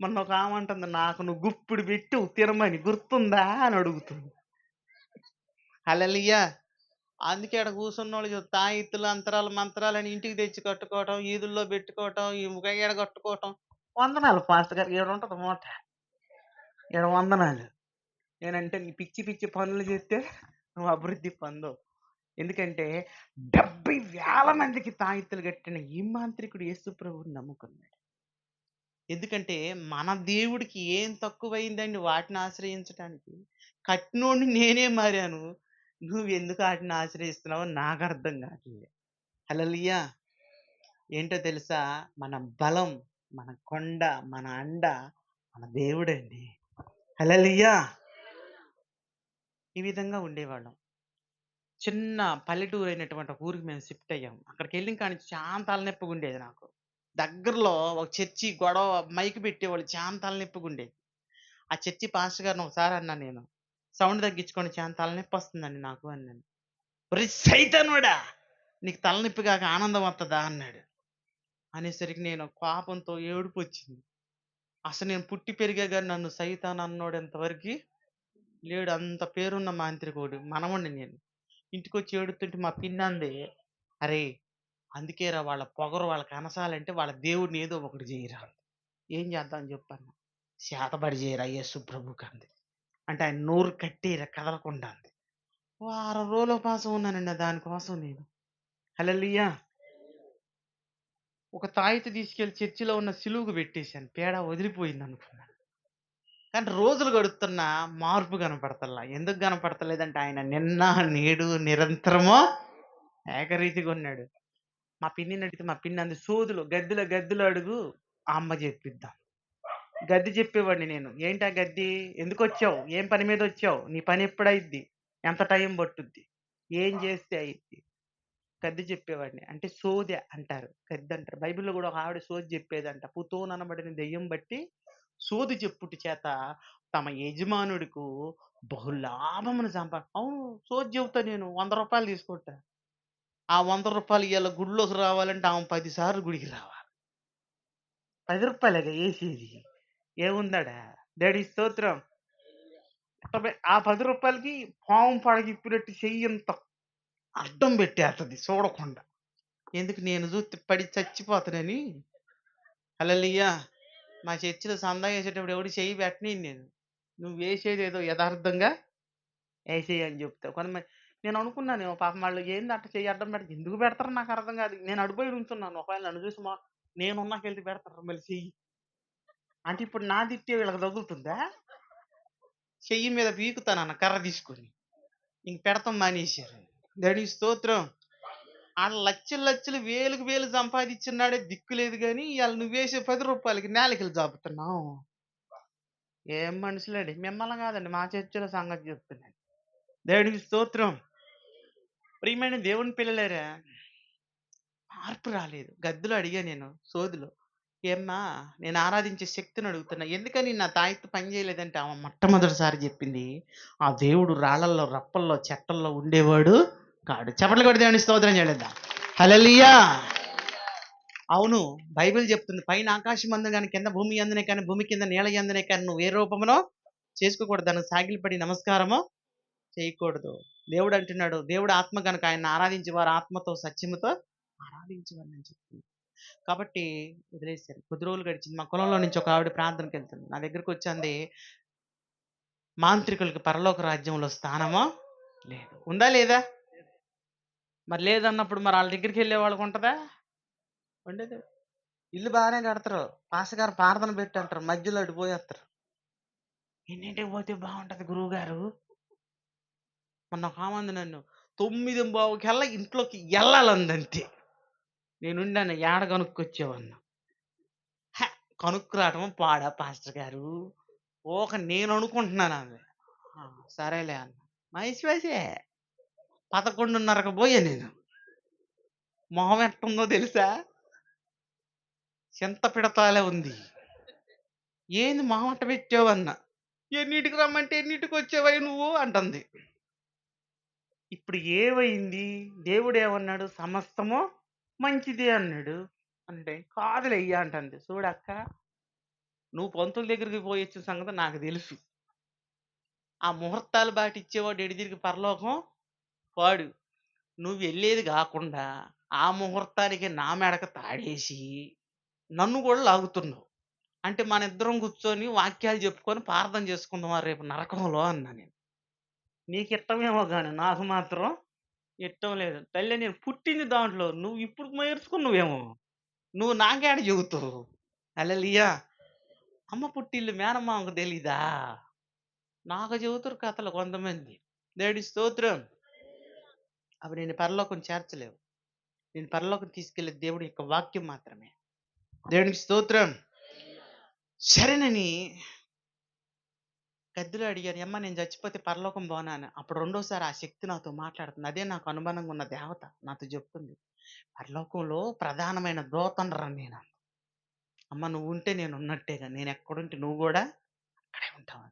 A: మొన్న ఒక ఆమె అంటుంది, నాకు నువ్వు గుప్పుడు పెట్టు తినమని గుర్తుందా అని అడుగుతుంది. హల్లెలూయా. అందుకే ఆడ కూసున్నోళ్ళు తాయెత్తులు, అంతరాలు, మంత్రాలని ఇంటికి తెచ్చి కట్టుకోవటం, ఈదుల్లో పెట్టుకోవటం, ఈ ఈడ కట్టుకోవటం.
B: వందనాలు పాస్టర్ గారు. ఈడుంటది మూట. ఈడ వందనాలు.
A: నేనంటే నీ పిచ్చి పిచ్చి పనులు చేస్తే నువ్వు అభివృద్ధి పొందవు. ఎందుకంటే 70,000 మందికి తాయెత్తులు కట్టిన ఈ మాంత్రికుడు యేసు ప్రభువుని నమ్ముకున్నాడు. ఎందుకంటే మన దేవుడికి ఏం తక్కువైందండి వాటిని ఆశ్రయించటానికి? కట్టినోడిని నేనే మారాను. నువ్వెందుకు ఆటిని ఆశ్రయిస్తున్నావో నాకు అర్థం కావట్లేదు. హల్లెలూయా. ఏంటో తెలుసా? మన బలం, మన కొండ, మన అండ మన దేవుడండి. హల్లెలూయా. ఈ విధంగా ఉండేవాళ్ళం. చిన్న పల్లెటూరు అయినటువంటి ఒక ఊరికి మేము షిఫ్ట్ అయ్యాం. అక్కడికెళ్ళిన కాడ నుంచి చాలా తలనొప్పిగుండేది నాకు. దగ్గరలో ఒక చర్చి గొడవ మైక్ పెట్టేవాళ్ళు, చాలా తలనొప్పిగుండేది. ఆ చర్చి పాస్టర్ గారిని ఒకసారి అన్నా నేను. సౌండ్ తగ్గించుకోండి, చాలా తలనొప్పొస్తుందండి నాకు అన్నాను. ఒరేయ్ సైతానోడా! నీకు తలనొప్పి కాక ఆనందం వత్తదా అన్నాడు. అనేసరికి నేను కోపంతో ఏడుపొచ్చింది. అసలు నేను పుట్టి పెరిగా గాని నన్ను సైతాన్ అన్నోడు ఇంతవరకి లేడు. అంత పేరున్న మాంత్రికుడు. మనవణ్ణి నేను. ఇంటికొచ్చి ఏడుతుంటే మా పిన్నంది, "అరేయ్! అందుకేరా వాళ్ళ పొగరు వాళ్ళకి అనసాలంటే వాళ్ళ దేవుడిని ఏదో ఒకటి చేయరా." ఏం చేద్దాం చెప్పన్నా. "చేతబడి చేయరా యేసు ప్రభువుకంది." అంటే ఆయన నోరు కట్టేయరా కదలకుండా అంది. వారం రోజులు ఉపవాసం ఉన్నానండి దానికోసం నేను. హల్లెలూయా. ఒక తాయెత్తు తీసుకెళ్ళి చర్చిలో ఉన్న సిలువకు పెట్టేశాను. పేడ వదిలిపోయిందనుకున్నాను. కానీ రోజులు గడుస్తున్నా మార్పు కనపడతల్లా. ఎందుకు కనపడతలేదంటే ఆయన నిన్న, నేడు, నిరంతరము ఏకరీతిగా ఉన్నాడు. మా పిన్నిని అడిగితే మా పిన్ని అంది, "సోదులు గద్దెలో అడుగు ఆ అమ్మ చెప్పిద్దాం." గద్ది చెప్పేవాడిని నేను. "ఏంటా గద్ది? ఎందుకొచ్చావు? ఏం పని మీద వచ్చావు? నీ పని ఎప్పుడయిద్ది? ఎంత టైం పట్టుద్ది? ఏం చేస్తే అయిద్ది?" గద్ది చెప్పేవాడిని. అంటే సోదె అంటారు. గద్ది అంటారు. బైబిల్‌లో గూడా ఒక ఆవిడ సోది చెప్పేదంట. పుతోననబడిన దెయ్యం బట్టి సోది చెప్పుట చేత తమ యజమానుడికు బహు లాభమును అవును. సోది చెబుతా నేను. రూ. 100 తీసుకుంటా. ఆ రూ. 100 ఇయాల గుడిలోకి రావాలంటే ఆమె 10 సార్లు గుడికి రావాలి.
B: రూ. 10 ఏసేది.
A: ఏముందాడ? డాడీ స్తోత్రం. ఆ రూ. 10కి పాము పడగిప్పినట్టు చెయ్యంత అడ్డం పెట్టేస్తది చూడకుండా. ఎందుకు నేను చూస్తే పడి చచ్చిపోతానని. హల్లెలూయా. మా చర్చిలో సందా ఏసేటప్పుడు ఎవడు చెయ్యి పెట్టనీయను నేను. నువ్వేసేదేదో యథార్థంగా ఏసేయి అని చెప్తా. నేను అనుకున్నాను పాపం వాళ్ళు ఏంది అట్ట చెయ్యి అడ్డం పెడతారు. ఎందుకు పెడతారో నాకు అర్థం కాదు. నేను అటుపోయి నుంచున్నాను. ఒకవేళ నన్ను చూసి నేనున్నాకెళ్తే పెడతారు మళ్ళీ చెయ్యి. అంటే ఇప్పుడు నా తిట్టే వీళ్ళకి తగులుతుందా? చెయ్యి మీద పీకుతానన్న కర్ర తీసుకొని. ఇంక పెడతాం మానేశారు. దేవునికి స్తోత్రం. ఆడు లక్షలు లక్షలు, వేలకు వేలు సంపాదించున్నాడే దిక్కు లేదు గానీ, ఇయాల నువ్వేసే రూ. 10కి నేలకిలు జాపుతున్నావు. ఏం మనుషులండి. మిమ్మల్ని కాదండి మా చర్చిలో సంగతి చెప్తున్నాను. దేవునికి స్తోత్రం. ప్రియమైన దేవుని పిల్లలారా, మార్పు రాలేదు. గద్దిలో అడిగా నేను సోదిలో, "ఏమ్మా నేను ఆరాధించే శక్తిని అడుగుతున్నా. ఎందుకని నా తాయెత్తు పని చేయలేదంటే" ఆమె మొట్టమొదటిసారి చెప్పింది, "ఆ దేవుడు రాళ్ళల్లో, రప్పల్లో, చెట్టల్లో ఉండేవాడు కాడు." చప్పట్లు కొట్టి దేవునికి స్తోత్రం చేద్దాం. హల్లెలూయా. అవును. బైబిల్ చెప్తుంది. పైన ఆకాశమందు గాని, కింద భూమి అందునే కానీ, భూమి కింద నేల యందునే కానీ నువ్వు ఏ రూపమునో చేసుకోకూడదు. దానికి సాగిలపడి నమస్కారము చేయకూడదు. దేవుడు అంటున్నాడు, దేవుడు ఆత్మ గనుక ఆయన్ని ఆరాధించేవారు ఆత్మతో, సత్యముతో ఆరాధించమని చెప్తుంది. కాబట్టి వదిలేసాను. కొద్ది రోజులు గడిచింది. మా కులంలో నుంచి ఒక ఆవిడ ప్రార్థనకెళ్తుంది. నా దగ్గరకొచ్చి అంది, "మాంత్రికులకి పరలోక రాజ్యంలో స్థానమా లేదు." ఉందా లేదా? మరి లేదన్నప్పుడు మరి ఆళ్ళ దగ్గరికెళ్ళే వాళ్ళకుంటదా? ఉండదు. ఇల్లు బాగానే కడతారు. పాస్టర్ గారు ప్రార్థన పెట్టంటారు. మధ్యలో అటు పోయేస్తారు. ఎన్నింటికి పోతే బాగుంటది గురువుగారు? మొన్న ఒక ఆమె అంది నన్ను, 9:15 ఇంట్లోకి ఎళ్ళాలందంతే. నేనుండాను ఏడ కనుక్కొచ్చావన్నా. హ! కనుక్కురావటం పాడా పాస్టర్ గారు? నేను అనుకుంటున్నాను అంది. ఆ! సరేలే అన్నా. మైసివేసే 11:30కి పోయా నేను. మొహం ఎట్టుందో తెలుసా? చింత పిడతలే ఉంది. ఏంది మొహం అట్ట పెట్టావన్నా. ఎన్నిటికి రమ్మంటే ఎన్నిటికొచ్చావయ్య నువ్వు అంటుంది. ఇప్పుడు ఏమైంది? దేవుడేమన్నాడు? సమస్తము మంచిదే అన్నాడు. అంటే కాదులే అయ్యా అంటుంది. చూడక్క నువ్వు పంతుల దగ్గరికి పోయి వచ్చిన సంగతి నాకు తెలుసు. ఆ ముహూర్తాలు బాటి ఇచ్చేవాడు ఎటు తిరిగి పరలోకం వాడు. నువ్వు వెళ్ళేది కాకుండా ఆ ముహూర్తానికి నా మెడకు తాడేసి నన్ను కూడా లాగుతున్నావు. అంటే మన ఇద్దరం కూర్చొని వాక్యాలు చెప్పుకొని ప్రార్థన చేసుకుందాం రేపు నరకంలో అన్నా నేను. నీకు ఇష్టమేమో గాని నాకు మాత్రం ఇష్టం లేదు. తల్లి నేను పుట్టింది దాంట్లో. నువ్వు ఇప్పుడు నేర్చుకున్నావేమో. నువ్వు నాకేడ చెబుతావు. హల్లెలూయా! అమ్మ పుట్టిల్లు మేనమామకు తెలీదా? నాకు చెబుతురు కథలు కొంతమంది. దేవునికి స్తోత్రం. అవి నేను పరలోకం చేర్చలేవు. నేను పరలోకం తీసుకెళ్ళేది దేవుడి యొక్క వాక్యం మాత్రమే. దేవునికి స్తోత్రం. సరేనని గద్దిలో అడిగాను. "యమ్మ నేను చచ్చిపోతే పరలోకం పోనా" అని. అప్పుడు రెండోసారి ఆ శక్తి నాతో మాట్లాడుతుంది. అదే నాకు అనుమానంగా ఉన్న దేవత నాతో చెప్తుంది. "పరలోకంలో ప్రధానమైన దూతనురా నేను. అమ్మ నువ్వు ఉంటే నేను ఉన్నట్టేగా. నేను ఎక్కడుంటే నువ్వు కూడా అక్కడే ఉంటావు."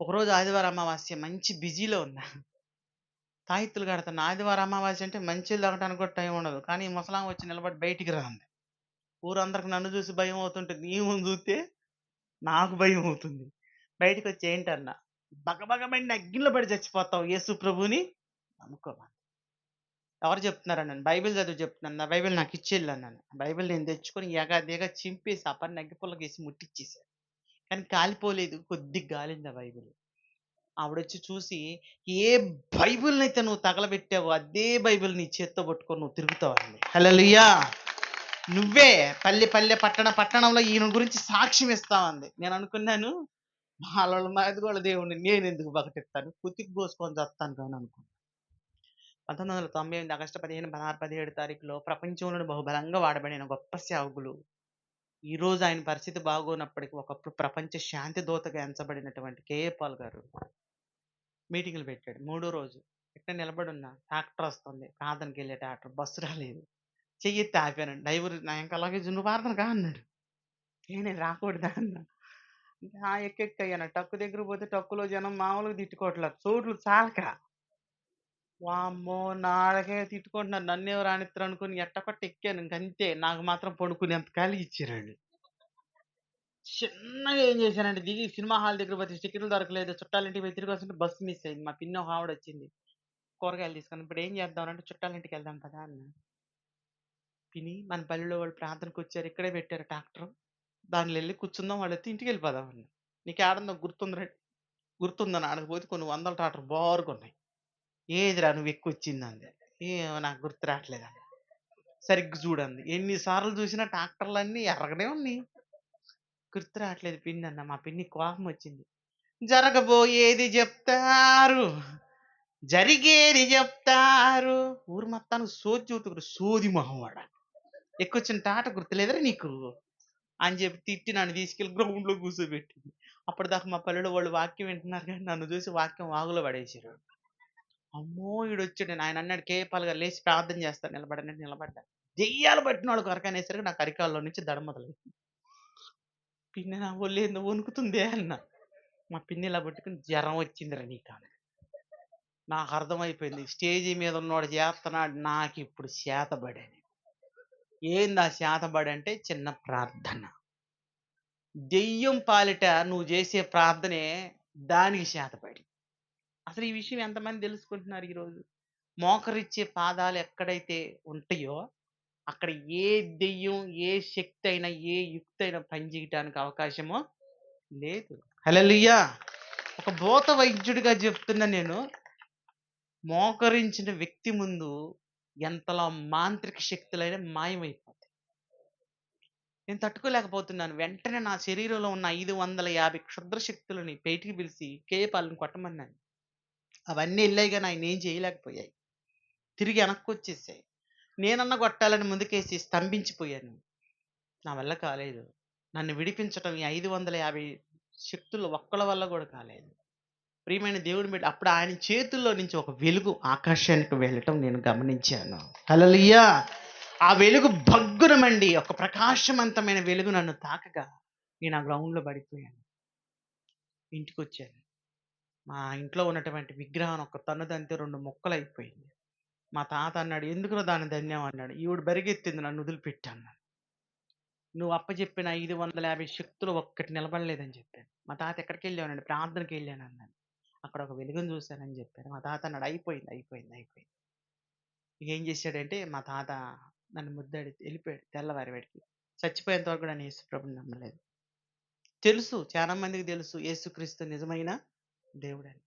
A: ఒకరోజు ఆదివారం అమావాస్య మంచి బిజీలో ఉన్నా. తాయెత్తులు కడతన్నా. ఆదివారం అమావాస్య అంటే మంచినీళ్ళు తాగడానికి కూడా టైం ఉండదు. కానీ ఈ ముసలామె వచ్చి నిలబడి బయటికి రా అంది. ఊరందరికి నన్ను చూసి భయం అవుతుంటే ఈమెను చూస్తే నాకు భయం అవుతుంది. బయటికొచ్చి ఏంటన్నా, "బగబగమండి అగ్నిలో పడి చచ్చిపోతావు యేసు ప్రభువుని నమ్ముకోమని." ఎవరు చెప్తున్నారన్నాను. బైబిల్ చదివి చెప్తున్నాను. నా బైబిల్ నాకు ఇచ్చెళ్ళు అన్నాను. బైబిల్ నేను తెచ్చుకొని ఎగాదిగా చింపేసి ఆ పని అగ్గిపుల్లకేసి ముట్టిచ్చేసాను. కానీ కాలిపోలేదు. కొద్దిగా గాలింది ఆ బైబిల్. ఆవిడొచ్చి చూసి, "ఏ బైబిల్‌నైతే నువ్వు తగలబెట్టావో అదే బైబిల్ నీ చేత్తో పట్టుకొని నువ్వు తిరుగుతావు" అంది. హల్లెలూయా! "నువ్వే పల్లె పల్లె పట్టణంలో ఈయన గురించి సాక్ష్యం ఇస్తావంది." నేను అనుకున్నాను, ఆళ్ళోళ్ళ మాదిగోళ్ళ దేవుడిని నేనెందుకు బగటిస్తాను? కుతికి పోసుకొని చస్తాను గాని అనుకున్నా. 1998 ఆగస్టు 15, 16, 17 తారీఖులో ప్రపంచంలోని బహుబలంగా వాడబడిన గొప్ప సేవకులు, ఈరోజు ఆయన పరిస్థితి బాగోనప్పటికి ఒకప్పుడు ప్రపంచ శాంతి దూతగా ఎంచబడినటువంటి కేఏ పాల్ గారు మీటింగులు పెట్టాడు. మూడో రోజు ఇక్కడే నిలబడున్నా. ట్రాక్టర్ వస్తుంది. ప్రార్థనకెళ్ళే ట్రాక్టర్. బస్సు రాలేదు. చెయ్యెత్తి ఆపానండి. డ్రైవర్ నా ఎనక లగేజ్ "నువ్వు ప్రార్థనకా" అన్నాడు. నేను రాకూడదా అన్నా. ఆ! ఎక్కెక్కయ్యాను. టక్కు దగ్గరికి పోతే టక్కులో జనం మామూలుగా తిట్టుకోవట్లేదు. చోట్లు చాలక. వామ్మో! నాకే తిట్టుకుంటున్నారు. నన్నేమో రానిత్తరు అనుకుని ఎట్టకొట్ట ఎక్కాను. ఇంకంతే. నాకు మాత్రం పడుకునేంత ఖాళీ ఇచ్చారాళ్ళు. చిన్నగా ఏం చేశానంటే దిగి సినిమా హాల్ దగ్గర పోతే టికెట్లు దొరకలేదు. చుట్టాలింటికి పోయి తిరిగొస్తుంటే బస్సు మిస్ అయింది. మా పిన్ని ఒక ఆవిడొచ్చింది. కూరగాయలు తీసుకొని. ఇప్పుడేం చేద్దాం అంటే చుట్టాలింటికి వెళ్దాం పదా అన్నా. పిన్ని మన పల్లెలో వాళ్ళు ప్రార్థనకొచ్చారు. ఇక్కడే పెట్టారు ట్రాక్టరు. దానిలో ఎళ్లి కూర్చుందాం. వాళ్ళొత్తే ఇంటికెళ్ళిపోదాం అన్నా. నీకేడన్నా గుర్తుందని ఆడకపోతే కొన్ని వందల ట్రాక్టర్ బారుకున్నాయి. "ఏదిరా నువ్వు ఎక్కువొచ్చిందంది." "ఏమో నాకు గుర్తు రావట్లేదన్నా." "సరిగ్గా చూడంది." ఎన్ని సార్లు చూసినా ట్రాక్టర్‌లన్నీ ఎర్రగనే ఉన్నాయి. "గుర్తు రావట్లేదు పిన్ని" అన్నా. మా పిన్నికి కోపమొచ్చింది. "జరగబోయేది జెప్తారు, జరిగేది జెప్తారు." ఊరు మొత్తానికి సోది చెబుతుర్రు. సోది మొహమోడ. "ఎక్కువొచ్చిన టాట గుర్తులేదురా నీకు" అని చెప్పి తిట్టి నన్ను తీసుకెళ్ళి గ్రౌండ్‌లో కూర్చోబెట్టింది. అప్పటిదాకా మా పల్లెలో వాళ్ళు వాక్యం వింటున్నారు గానీ నన్ను చూసి వాక్యం వాగులో పడేసిర్రు. అమ్మో! ఈడొచ్చాడని. ఆయన అన్నాడు కేఏ పాల్ గారు లేచి ప్రార్థన చేస్తారు నిలబడండి అంటే నిలబడ్డా. దెయ్యాలు పట్టినోళ్ళకి కొరకనేసరికి నాకు అరికాల్లో నుంచి దడ మొదలైంది. పిన్ని నా ఒళ్ళేందో వణుకుతుందే అన్నా. మా పిన్ని ఇలా పట్టుకొని "జరం వచ్చిందిరా నీకు" అంది. నాకు అర్థమైపోయింది. స్టేజి మీద ఉన్నోడు చేత్తన్నాడు. నాకిప్పుడు చేతబడని. ఏందా చేతబడి అంటే చిన్న ప్రార్థన. దెయ్యం పాలిట నువ్వు చేసే ప్రార్థనే దానికి చేతబడి. అసలు ఈ విషయం ఎంతమంది తెలుసుకుంటున్నారు ఈరోజు? మోకరిచ్చే పాదాలు ఎక్కడైతే ఉంటాయో, అక్కడ ఏ దెయ్యం, ఏ శక్తి అయినా, ఏ యుక్తి అయినా పనిచేయటానికి అవకాశము లేదు. హల్లెలూయా! ఒక భూత వైద్యుడిగా చెప్తున్నా నేను. మోకరించిన వ్యక్తి ముందు ఎంతలా మాంత్రిక శక్తులైనా మాయమైపోతాయి. నేను తట్టుకోలేకపోతున్నాను. వెంటనే నా శరీరంలో ఉన్న 550 క్షుద్ర శక్తులని బయటికి పిలిసి కేఏ పాల్‌ని కొట్టమన్నాను. అవన్నీ ఎళ్ళాయి గానీ ఆయనేం చేయలేకపోయాయి. తిరిగి వెనక్కొచ్చేసాయి. నేనన్నా కొట్టాలని ముందుకేసి స్తంభించిపోయాను. నా వల్ల కాలేదు. నన్ను విడిపించటం ఈ 550 శక్తుల్లో ఒక్కళ్ళ వల్ల గూడా కాలేదు. ప్రియమైన దేవుని బిడ్డ అప్పుడు ఆయన చేతుల్లో నుంచి ఒక వెలుగు ఆకాశానికి వెళ్ళటం నేను గమనించాను. హల్లెలూయా! ఆ వెలుగు భగ్గునమండి ఒక ప్రకాశవంతమైన వెలుగు నన్ను తాకగా నేను ఆ గ్రౌండ్‌లో పడిపోయాను. ఇంటికొచ్చాను. మా ఇంట్లో ఉన్నటువంటి విగ్రహాన్ని ఒక తన్నుతంతే 2 ముక్కలయిపోయింది. మా తాత అన్నాడు, "ఎందుకురా దాన్ని తన్నావు" అన్నాడు. "ఈవిడ బరిగెత్తింది నన్ను వదిలిపెట్టి" అన్నాను. నువ్వు అప్పచెప్పిన 550 శక్తులు ఒక్కటి నిలబడలేదని చెప్పాను. మా తాత ఎక్కడికెళ్ళానండి, ప్రార్థనకెళ్ళానన్నాను. అక్కడ ఒక వెలుగును చూశానని చెప్పాను. మా తాత అన్నాడు, అయిపోయింది, అయిపోయింది, అయిపోయింది. ఇక ఏం చేశాడంటే మా తాత నన్ను ముద్దాడి వెళ్ళిపోయాడు తెల్లవారి వాడికి. చచ్చిపోయేంత వరకు కూడా నేను యేసు ప్రభుని నమ్మలేదు. తెలుసు, చాలా మందికి తెలుసు యేసుక్రీస్తు నిజమైన దేవుడని.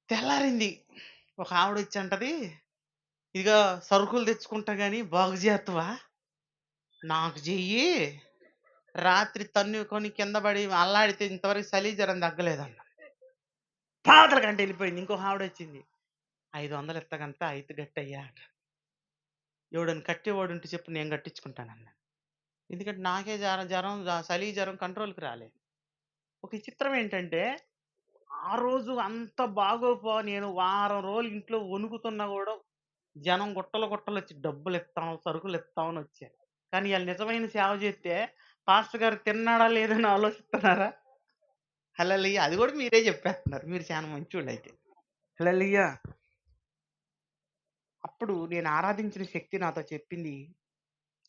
A: తెల్లారింది, ఒక ఆవిడొచ్చి అంటది, ఇదిగో సరుకులు తెచ్చుకుంటా గాని బాగు చేత్తవా? నాకు చెయ్యి. రాత్రి తన్నుకొని కింద పడి అల్లాడితే ఇంతవరకు చలి జ్వరం తగ్గలేదన్న. పాతల గంట వెళ్ళిపోయింది. ఇంకో ఆవిడొచ్చింది, 500 ఇత్తగంత అయితు గట్టయ్యా అంట. ఎవడని కట్టేవాడుంటే చెప్పు, నేను కట్టించుకుంటానన్నా. ఎందుకంటే నాకే జ్వరం చలి జ్వరం కంట్రోల్‌కి రాలేదు. ఒక విచిత్రం ఏంటంటే, ఆ రోజు అంత బాగోపో నేను వారం రోజులు ఇంట్లో వణుకుతున్నా గూడా జనం గుట్టలు గుట్టలొచ్చి డబ్బులిత్తాం, సరుకులిత్తాం అని వచ్చారు. కానీ ఈళ్ళు నిజమైన సేవ జేత్తే పాస్టర్ గారు తిన్నాడా లేదా అని ఆలోచిస్తున్నారా? హల్లెలూయా! అది గూడా మీరే జెప్పేస్తున్నారు. మీరు చాలా మంచోళ్ళైతే. హల్లెలూయా! అప్పుడు నేను ఆరాధించిన శక్తి నాతో చెప్పింది,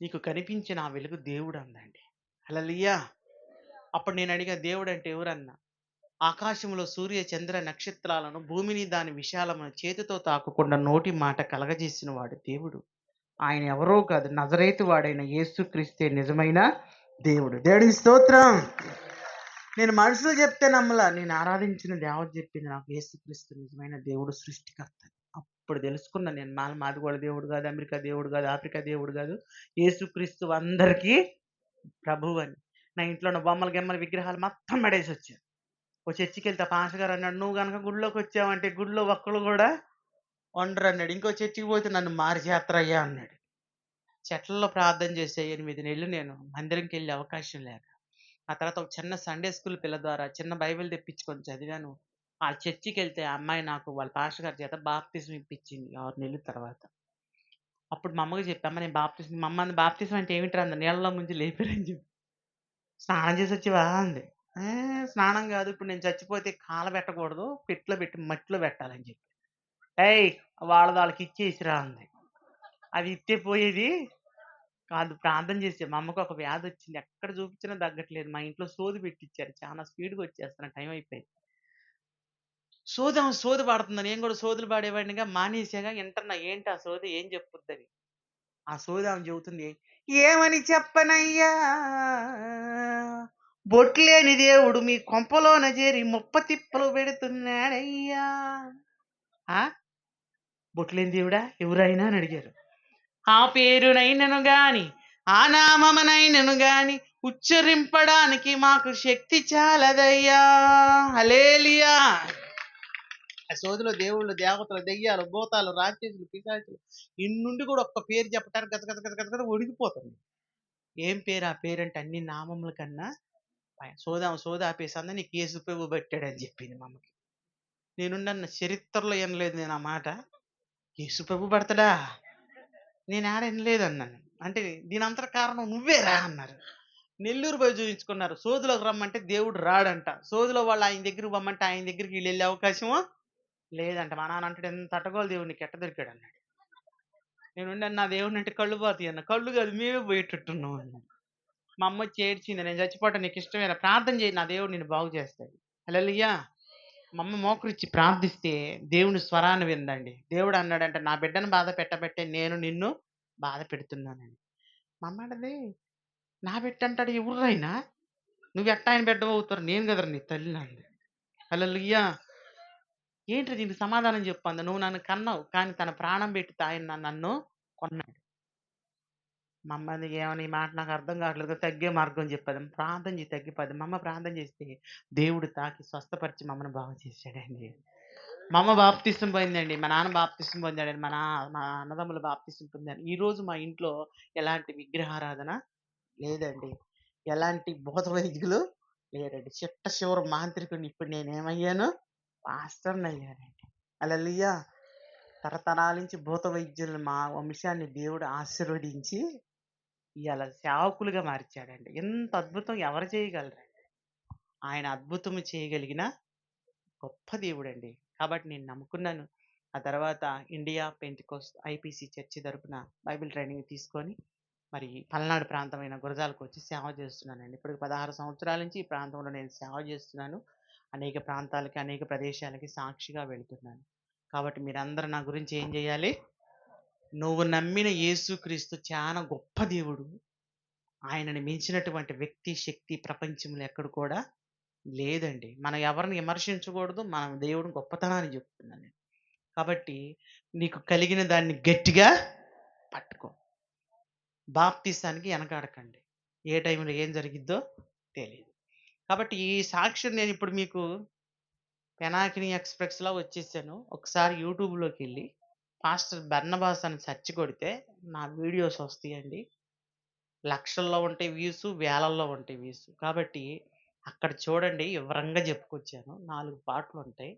A: "నీకు కనిపించిన ఆ వెలుగు దేవుడు" అందండి. హల్లెలూయా! అప్పుడు నేను అడిగా, దేవుడంటే ఎవరన్నా? ఆకాశంలో సూర్య, చంద్ర, నక్షత్రాలను, భూమిని దాని విశాలమును చేతితో తాకకుండా నోటి మాట కలగజేసిన వాడు దేవుడు. ఆయన ఎవరో కాదు, నజరేతు వాడైన యేసుక్రీస్తే నిజమైన దేవుడు. దేవునికి స్తోత్రం. నేను మనుషులు చెప్తే నమ్మలా. నేను ఆరాధించిన దేవత చెప్పింది నాకు, యేసుక్రీస్తు నిజమైన దేవుడు, సృష్టికర్త. అప్పుడు తెలుసుకున్నా నేను, మాది కూడా దేవుడు కాదు, అమెరికా దేవుడు కాదు, ఆఫ్రికా దేవుడు కాదు, యేసుక్రీస్తు అందరికీ ప్రభువు అని. నా ఇంట్లో ఉన్న బొమ్మలు గిమ్మలు విగ్రహాలు మొత్తం పడేసి వచ్చాను. ఓ చర్చికెళ్తే పాస్టర్ గారు అన్నాడు, నువ్వు గనక గుడిలోకి వచ్చావంటే గుడిలో ఒక్కళ్ళు కూడా ఉండరు అన్నాడు. ఇంకో చర్చికి పోతే నన్ను మార్చేత్తారయ్యా అన్నాడు. చెట్లలో ప్రార్థన చేసే 8 నెలలు నేను మందిరంకెళ్ళే అవకాశం లేక. ఆ తర్వాత ఒక చిన్న సండే స్కూల్ పిల్ల ద్వారా చిన్న బైబిల్ తెప్పించుకొని చదివాను. ఆ చర్చికెళ్తే ఆ అమ్మాయి నాకు వాళ్ళ పాస్టర్ గారి చేత బాప్తిసం ఇప్పించింది 6 నెలల తర్వాత. అప్పుడు మా అమ్మకి చెప్పా, అమ్మ నేను బాప్తిసం, మా అమ్మ అంది, బాప్తిసం అంటే ఏమిటిరా అంది. నీళ్ళలో ముంచి లేపారని చెప్పి. స్నానం చేసి వచ్చావా అంది. స్నానం కాదు, ఇప్పుడు నేను చచ్చిపోతే కాలబెట్టకూడదు, పెట్టులో పెట్టి మట్టిలో పెట్టాలని చెప్పి. ఏయ్, వాళ్ళది వాళ్ళకి ఇచ్చేసిరా అంది. అది ఇత్తే పోయేది కాదు, ప్రార్థన చేసే. మా అమ్మకి ఒక వ్యాధొచ్చింది. ఎక్కడ చూపించినా తగ్గట్లేదు. మా ఇంట్లో సోది పెట్టిచ్చారు. చాలా స్పీడ్‌గా వచ్చేస్తున్నా, టైం అయిపోయింది. సోది పాడుతుంది. నేను కూడా సోదులు పాడేవాడినిగా, మానేసాగా. ఇంటన్నా ఏంటి ఆ సోది, ఏం చెప్పుద్దని. ఆ సోది ఆమె చెబుతుంది. ఏమని చెప్పనయ్యా, బొట్లేని దేవుడు మీ కొంపలోన చేరి ముప్పతిప్పలు పెడుతున్నాడయ్యా. ఆ? బొట్లేని దేవుడా ఎవరైనా అని అడిగారు. ఆ పేరునైనను గాని, ఆ నామమునైనను గాని ఉచ్చరింపడానికి మాకు శక్తి చాలదయ్యా. హల్లెలూయా! ఆ సోదిలో దేవుళ్ళు, దేవతలు, దెయ్యాలు, భూతాలు, రాక్షసులు, పిశాచులు ఇన్నుండి కూడా ఒక్క పేరు చెప్పటానికి గజ గజ గజ గజ గజ వణికిపోతుంది. ఏం పేరు ఆ పేరంటే, అన్ని నామముల కన్నా సోది ఆపేసంది, నీకు యేసు ప్రభు పట్టాడని చెప్పింది మా అమ్మకి. నేనుండన్న చరిత్రలో వినలేదు నేను ఆ మాట. యేసు ప్రభు పడతాడా? నేను ఏడ వినలేదన్నాను. అంటే దీనంతటి కారణం నువ్వేరా అన్నారు. నెల్లూరు పోయి చూయించుకున్నారు. సోదిలోకి రమ్మంటే దేవుడు రాడంట. సోదిలో వాళ్ళు ఆయన దగ్గరికి పొమ్మంటే ఆయన దగ్గరికి వీళ్ళెళ్ళే అవకాశము లేదంట. మా నాన్న అంటాడు, ఎంత అడ్డగోలు దేవుడు నీకు ఎట్ట దొరికాడన్నాడు. నేనుండి నా దేవుడినంటే కళ్ళు పోతాయి అన్న. కళ్ళు కాదు, మేమే పోయేటట్టున్నాం అన్నాను. మా అమ్మొచ్చి ఏడ్చింది. నేను చచ్చిపోవటం నీకు ఇష్టమేనా? ప్రార్థన చేయి, నా దేవుడు నిన్ను బాగు చేస్తాడు. హల్లెలూయా! మా అమ్మ మోకరించి ప్రార్థిస్తే దేవుని స్వరాన్ని విందండి. దేవుడు అన్నాడంట, నా బిడ్డను బాధ పెట్టబట్టే నేను నిన్ను బాధ పెడుతున్నానని. మా అమ్మ అంటది, నా బిడ్డ అంటాడు ఎవర్రైనా? నువ్వెట్టా ఆయన బిడ్డవవుతారు? నేను కదరా నీ తల్లిని అంది. హల్లెలూయా! ఏంటి దీనికి సమాధానం చెప్పు అంది. నువ్వు నన్ను కన్నావు, కానీ తన ప్రాణం పెట్టి ఆయన నన్ను కొన్నాడు. మా అమ్మ అంది, ఏమో నీ మాట నాకు అర్థం కావట్లేదు, తగ్గే మార్గం చెప్పది. ప్రార్థన చేసి తగ్గిపోద్ది. మా అమ్మ ప్రార్థన చేస్తే దేవుడు తాకి స్వస్థపరిచి మమ్మల్ని బాగు చేశాడండి. మా అమ్మ బాప్తిసం పొందండి. మా నాన్న బాప్తిసం పొందాడండి. మా అన్నదమ్ములు బాప్తిసం పొందారు. ఈరోజు మా ఇంట్లో ఎలాంటి విగ్రహారాధన లేదండి. ఎలాంటి భూత వైద్యులు లేరండి. చిట్ట చివరి మాంత్రికుడిని. ఇప్పుడు నేనేమయ్యాను? పాస్టర్‌నయ్యానండి. హల్లెలూయా! తరతరాల నుంచి భూత వైద్యులు మా వంశాన్ని దేవుడు ఆశీర్వదించి ఇయాల సేవకులుగా మార్చాడండి. ఇంత అద్భుతం ఎవరు చేయగలరండి? ఆయన అద్భుతము చేయగలిగిన గొప్ప దేవుడండి. కాబట్టి నేను నమ్ముకున్నాను. ఆ తర్వాత ఇండియా పెంటెకోస్ట్ ఐపీసీ చర్చ్ తరపున బైబిల్ ట్రైనింగ్ తీసుకొని మరి పల్నాడు ప్రాంతమైన గురజాలకు వచ్చి సేవ చేస్తున్నానండి. ఇప్పటికి 16 సంవత్సరాల నుంచి ఈ ప్రాంతంలో నేను సేవ చేస్తున్నాను. అనేక ప్రాంతాలకి, అనేక ప్రదేశాలకి సాక్షిగా వెళ్తున్నాను. కాబట్టి మీరందరూ నా గురించి ఏం చేయాలి? నువ్వు నమ్మిన యేసుక్రీస్తు చాలా గొప్ప దేవుడు. ఆయనని మించినటువంటి వ్యక్తి, శక్తి ప్రపంచంలో ఎక్కడ కూడా లేదండి. మనం ఎవరిని విమర్శించకూడదు. మనం దేవుని గొప్పతనాన్ని చెప్తున్నాను నేను. కాబట్టి నీకు కలిగిన దాన్ని గట్టిగా పట్టుకో. బాప్తీసానికి వెనకాడకండి. ఏ టైంలో ఏం జరిగిద్దో తెలియదు. కాబట్టి ఈ సాక్ష్యం నేను ఇప్పుడు మీకు పెనాకిని ఎక్స్‌ప్రెస్‌లా వచ్చేసాను. ఒకసారి యూట్యూబ్‌లోకి వెళ్ళి పాస్టర్ బర్నబాస్ అని సెర్చ్ కొడితే నా వీడియోస్ వస్తాయండి. లక్షల్లో ఉంటాయి వ్యూస్, వేలల్లో ఉంటాయి వ్యూస్. కాబట్టి అక్కడ చూడండి, వివరంగా చెప్పుకొచ్చాను. 4 పాటలు ఉంటాయి.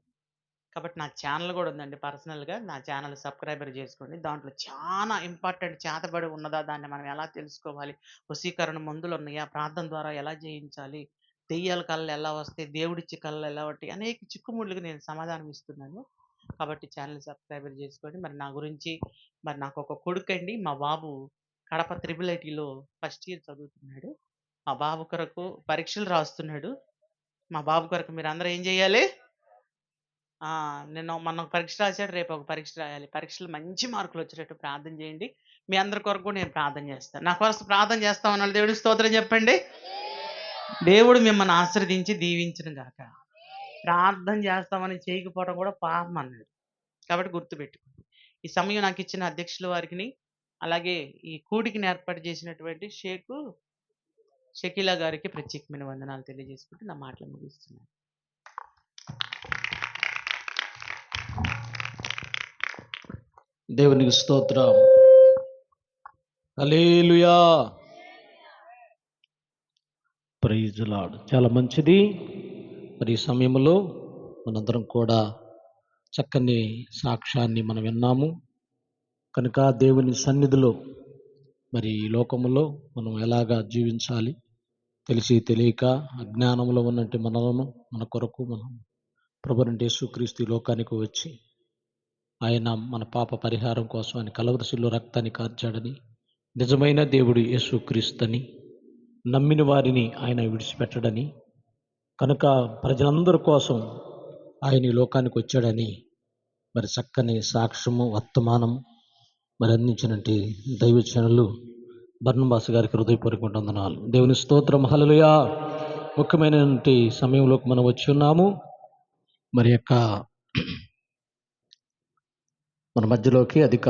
A: కాబట్టి నా ఛానల్ కూడా ఉందండి. పర్సనల్‌గా నా ఛానల్ సబ్స్క్రైబర్ చేసుకోండి. దాంట్లో చాలా ఇంపార్టెంట్ చేతబడి ఉన్నదా, దాన్ని మనం ఎలా తెలుసుకోవాలి, వశీకరణ మందులు ఉన్నాయా, ప్రార్థన ద్వారా ఎలా జయించాలి, దెయ్యాల కళలు ఎలా వస్తాయి, దేవుడిచ్చే కళలు ఎలా ఉంటాయి, అనేక చిక్కుముళ్ళకి నేను సమాధానం ఇస్తున్నాను. కాబట్టి ఛానల్ సబ్స్క్రైబర్ చేసుకోండి. మరి నా గురించి, మరి నాకు ఒక కొడుకండి. మా బాబు కడప త్రిబుల్ ఐటీలో ఫస్ట్ ఇయర్ చదువుతున్నాడు. మా బాబు కొరకు పరీక్షలు రాస్తున్నాడు. మా బాబు కొరకు మీరందరూ ఏం చేయాలి? నిన్న మొన్న ఒక పరీక్ష రాశాడు. రేపు ఒక పరీక్ష రాయాలి. పరీక్షలు మంచి మార్కులు వచ్చేటట్టు ప్రార్థన చేయండి. మీ అందరి కొరకు కూడా నేను ప్రార్థన చేస్తాను. నా కోసం ప్రార్థన చేస్తామన్నాడు. దేవుడికి స్తోత్రం చెప్పండి. దేవుడు మిమ్మల్ని ఆశీర్వదించి దీవించును గాక. ప్రార్థన చేస్తామని చేయకపోవడం కూడా పాపం అన్నాడు. కాబట్టి గుర్తుపెట్టుకోండి. ఈ సమయం నాకు ఇచ్చిన అధ్యక్షుల వారికిని, అలాగే ఈ కూడికిని ఏర్పాటు చేసినటువంటి షకీలా గారికి ప్రత్యేకమైన వందనాలు తెలియజేసుకుంటూ నా మాటలు ముగిస్తున్నాను.
C: దేవునికి స్తోత్రం. హల్లెలూయా. Praise Lord. చాలా మంచిది. మరి ఈ సమయంలో మనందరం కూడా చక్కని సాక్ష్యాన్ని మనం విన్నాము కనుక దేవుని సన్నిధిలో మరి ఈ లోకములో మనం ఎలాగా జీవించాలి, తెలిసి తెలియక అజ్ఞానంలో ఉన్నట్టు మనలను మన కొరకు మనం ప్రభువైన యేసుక్రీస్తు ఈ లోకానికి వచ్చి ఆయన మన పాప పరిహారం కోసం ఆయన కలవరి శిలువ రక్తాన్ని కార్చాడని, నిజమైన దేవుడు యేసుక్రీస్తుని నమ్మిన వారిని ఆయన విడిచిపెట్టడని, కనుక ప్రజలందరి కోసం ఆయన ఈ లోకానికి వచ్చాడని మరి చక్కని సాక్ష్యము వర్తమానం మరి అందించినట్టు దైవజనులు బర్నబాస్ గారికి హృదయపూర్వక వందనాలు. దేవుని స్తోత్రం. హల్లెలూయా. ముఖ్యమైనటువంటి సమయంలోకి మనం వచ్చి ఉన్నాము. మరి యొక్క మన మధ్యలోకి అధికారులు